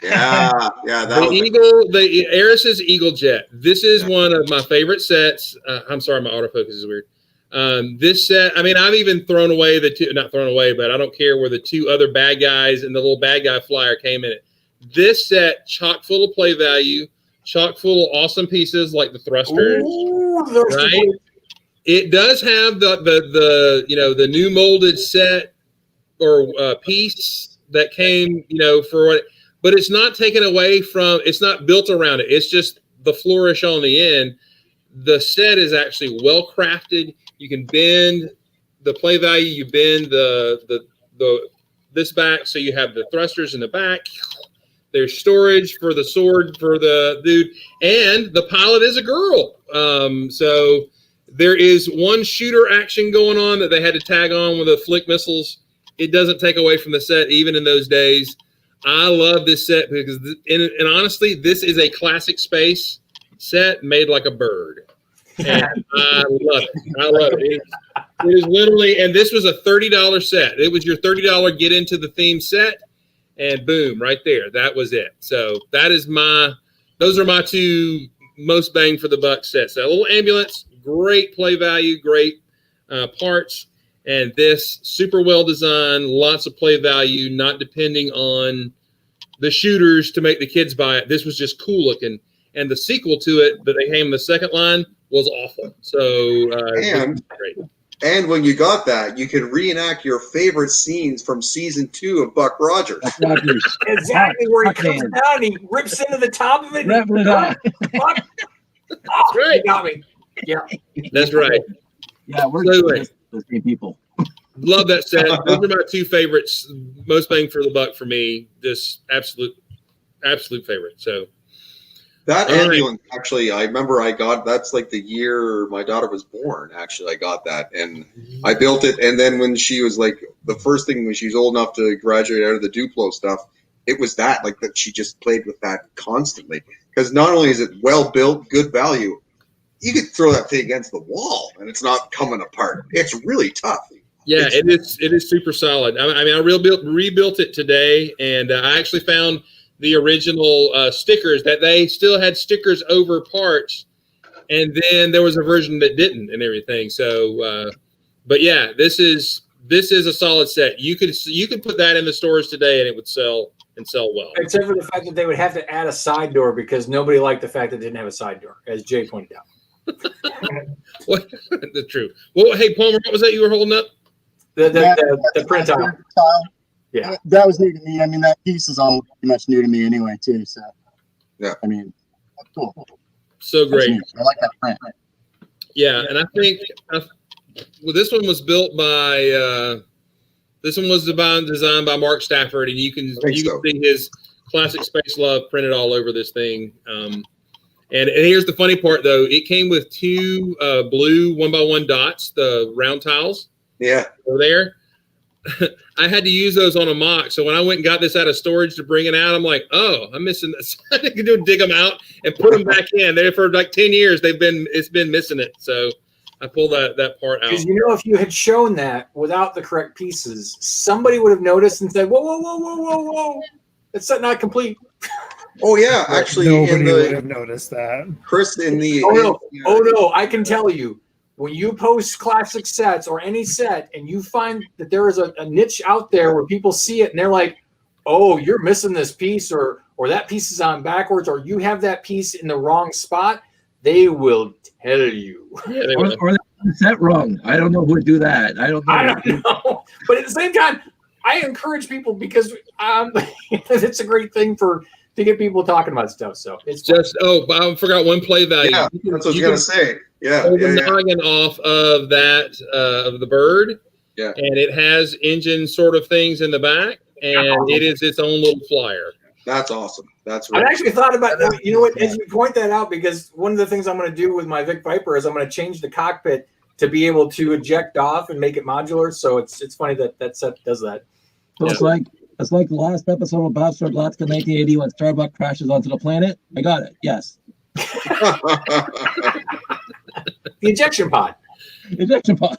Yeah. The Eris's Eagle Jet. This is one of my favorite sets. I'm sorry, my autofocus is weird. This set, I mean, I've even thrown away not thrown away, but I don't care where the two other bad guys and the little bad guy flyer came in it. This set, chock full of play value, chock full of awesome pieces like the thrusters. Ooh, right? It does have the new molded set or piece that came, for what. But it's not taken away from, it's not built around it. It's just the flourish on the end. The set is actually well crafted. You can bend the play value. You bend this back, so you have the thrusters in the back. There's storage for the sword for the dude, and the pilot is a girl. So there is one shooter action going on that they had to tag on with the flick missiles. It doesn't take away from the set, even in those days. I love this set because, and honestly, this is a classic space set made like a bird. And I love it. I love it. It is literally, and this was a $30 set. It was your $30 get into the theme set, and boom, right there. That was it. So those are my two most bang for the buck sets. That little ambulance, great play value, great parts. And this super well designed, lots of play value, not depending on the shooters to make the kids buy it. This was just cool looking. And the sequel to it that they came in the second line was awful. So great. And when you got that, you could reenact your favorite scenes from season 2 of Buck Rogers. Exactly where he comes down and he rips into the top of it. Ripping it up. That's right. You got me. Yeah. That's right. Yeah, we're the same people. Love that set. Those are my two favorites. Most bang for the buck for me. Just absolute favorite. So that ambulance, actually, I remember that's like the year my daughter was born. Actually, I got that and I built it. And then when she was like the first thing when she was old enough to graduate out of the Duplo stuff, it was that she just played with that constantly. Because not only is it well built, good value, you could throw that thing against the wall and it's not coming apart. It's really tough. Yeah, it is super solid. I mean, I rebuilt it today, and I actually found the original stickers that they still had stickers over parts, and then there was a version that didn't and everything. So, but yeah, this is a solid set. You could put that in the stores today, and it would sell well. Except for the fact that they would have to add a side door because nobody liked the fact that it didn't have a side door, as Jay pointed out. What? That's true. Well, hey, Palmer, what was that you were holding up? The print tile. Yeah. That was new to me. I mean, that piece is all pretty much new to me anyway, too. So, yeah. I mean, that's cool. So great. I like that print. Yeah, and I think this one was built by this one was designed by Mark Stafford, and you can see his classic space love printed all over this thing. And here's the funny part, though. It came with 2 blue 1x1 dots, the round tiles. Yeah. Over there. I had to use those on a mock. So when I went and got this out of storage to bring it out, I'm like, oh, I'm missing this. I had to dig them out and put them back in. There for like 10 years, it's been missing it. So I pulled that part out. Because if you had shown that without the correct pieces, somebody would have noticed and said, whoa. It's not complete. Oh yeah, actually, nobody would have noticed that. Chris, in the oh no, I can tell you, when you post classic sets or any set, and you find that there is a niche out there where people see it and they're like, "Oh, you're missing this piece," or that piece is on backwards, or you have that piece in the wrong spot, they will tell you. Or they have the set wrong. I don't know who would do that. I don't know. But at the same time, I encourage people because it's a great thing to get people talking about stuff. So it's just I forgot one play value. Yeah, that's what I was gonna say. Yeah, pull the noggin off of that of the bird. Yeah, and it has engine sort of things in the back, and it is its own little flyer. That's awesome. That's right. I actually thought about that. You know what? As you point that out, because one of the things I'm going to do with my Vic Viper is I'm going to change the cockpit to be able to eject off and make it modular. So it's funny that set does that. So it's like the last episode of Bob Stroglotzka 1980 when Starbuck crashes onto the planet. I got it. Yes. The ejection pod. Ejection pod.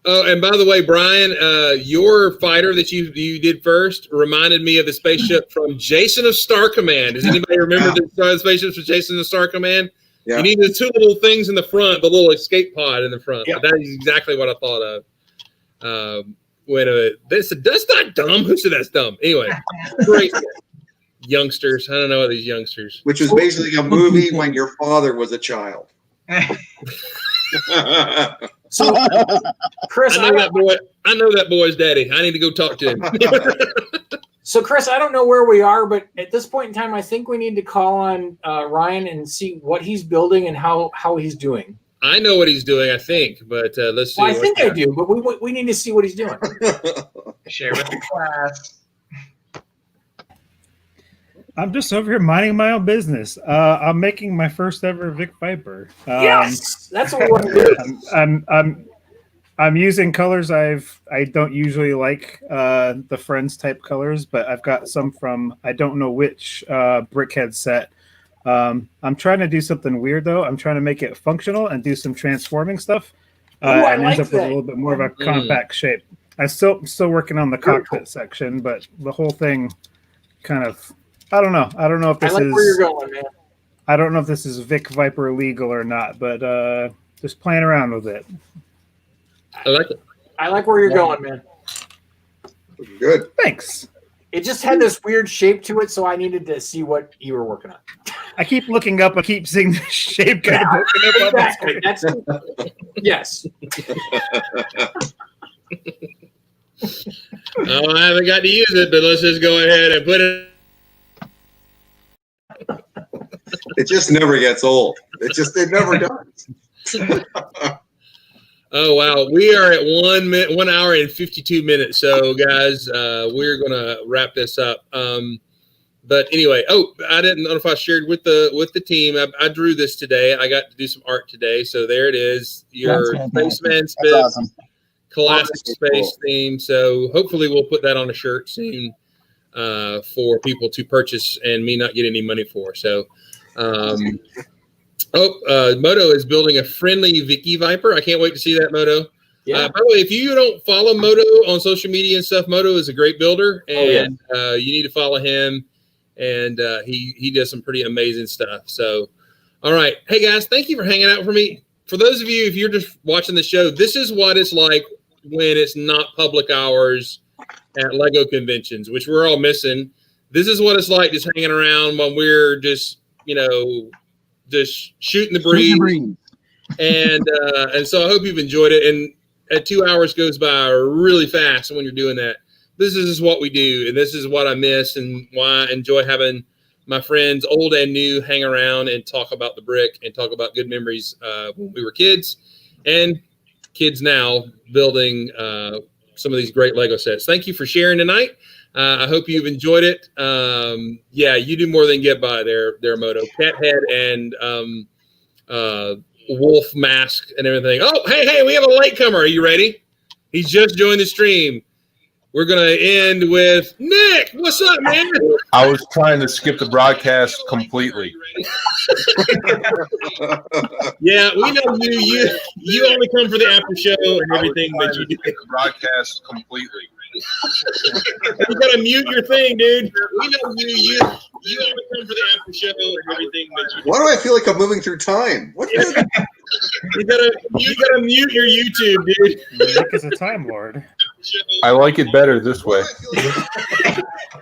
Oh, and by the way, Brian, your fighter that you did first reminded me of the spaceship from Jason of Star Command. Does anybody remember the spaceships from Jason of Star Command? Yeah. You need the 2 little things in the front, the little escape pod in the front. Yeah. But that is exactly what I thought of. That's not dumb. Who said that's dumb? Anyway, great youngsters. I don't know these youngsters. Which was basically a movie when your father was a child. So, Chris, I know that boy's daddy. I need to go talk to him. So, Chris, I don't know where we are, but at this point in time, I think we need to call on Ryan and see what he's building and how he's doing. I know what he's doing, I think, but let's see. Well, I think I do, but we need to see what he's doing. Share with the class. I'm just over here minding my own business. I'm making my first ever Vic Viper. Yes, that's what we're I'm using colors I don't usually like, the Friends type colors, but I've got some from I don't know which Brickhead set. I'm trying to do something weird though. I'm trying to make it functional and do some transforming stuff, and end up with a little bit more of a compact shape. I'm still working on the cockpit section, but the whole thing kind of. I don't know. I don't know if this is. Where you're going, man. I don't know if this is Vic Viper legal or not, but just playing around with it. I like it. I like where you're going, man. Good. Thanks. It just had this weird shape to it, so I needed to see what you were working on. I keep looking up. I keep seeing the shape kind of open up. Exactly. That's yes. I haven't got to use it, but let's just go ahead and put it. It just never gets old. It never does. Oh wow, we are at 1 hour and 52 minutes. So guys, we're gonna wrap this up. But anyway, I didn't know if I shared with the team. I drew this today. I got to do some art today. So there it is. Your Spaceman Spit awesome. Classic Space theme. So hopefully we'll put that on a shirt soon for people to purchase and me not get any money for. So. Moto is building a friendly Vicky Viper. I can't wait to see that, Moto. Yeah. By the way, if you don't follow Moto on social media and stuff, Moto is a great builder, and you need to follow him. And he does some pretty amazing stuff. So, all right, hey guys, thank you for hanging out for me. For those of you, if you're just watching the show, this is what it's like when it's not public hours at Lego conventions, which we're all missing. This is what it's like just hanging around when we're just just shooting the breeze. And so I hope you've enjoyed it. And 2 hours goes by really fast when you're doing that. this is what we do, and this is what I miss, and why I enjoy having my friends, old and new, hang around and talk about the brick and talk about good memories when we were kids and kids now building some of these great Lego sets. Thank you for sharing tonight. I hope you've enjoyed it. Yeah, you do more than get by there, Moto. Cat head and wolf mask and everything. Oh, hey, we have a latecomer. Are you ready? He's just joined the stream. We're going to end with Nick. What's up, man? I was trying to skip the broadcast completely. Yeah, we know you only come for the after show and everything that you do. The broadcast completely. You got to mute your thing, dude. We know you only come for the after show and everything that you do. Why do I feel like I'm moving through time? What? You gotta mute your YouTube, dude. Nick is a time lord. I like it better this way.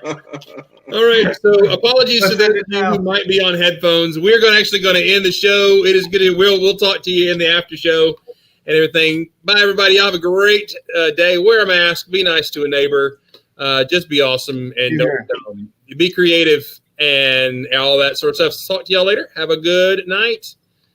All right, so apologies to those of you who might be on headphones. We're actually going to end the show. It is good. We'll talk to you in the after show and everything. Bye, everybody. Y'all have a great day. Wear a mask. Be nice to a neighbor. Just be awesome and don't be creative and all that sort of stuff. Talk to y'all later. Have a good night.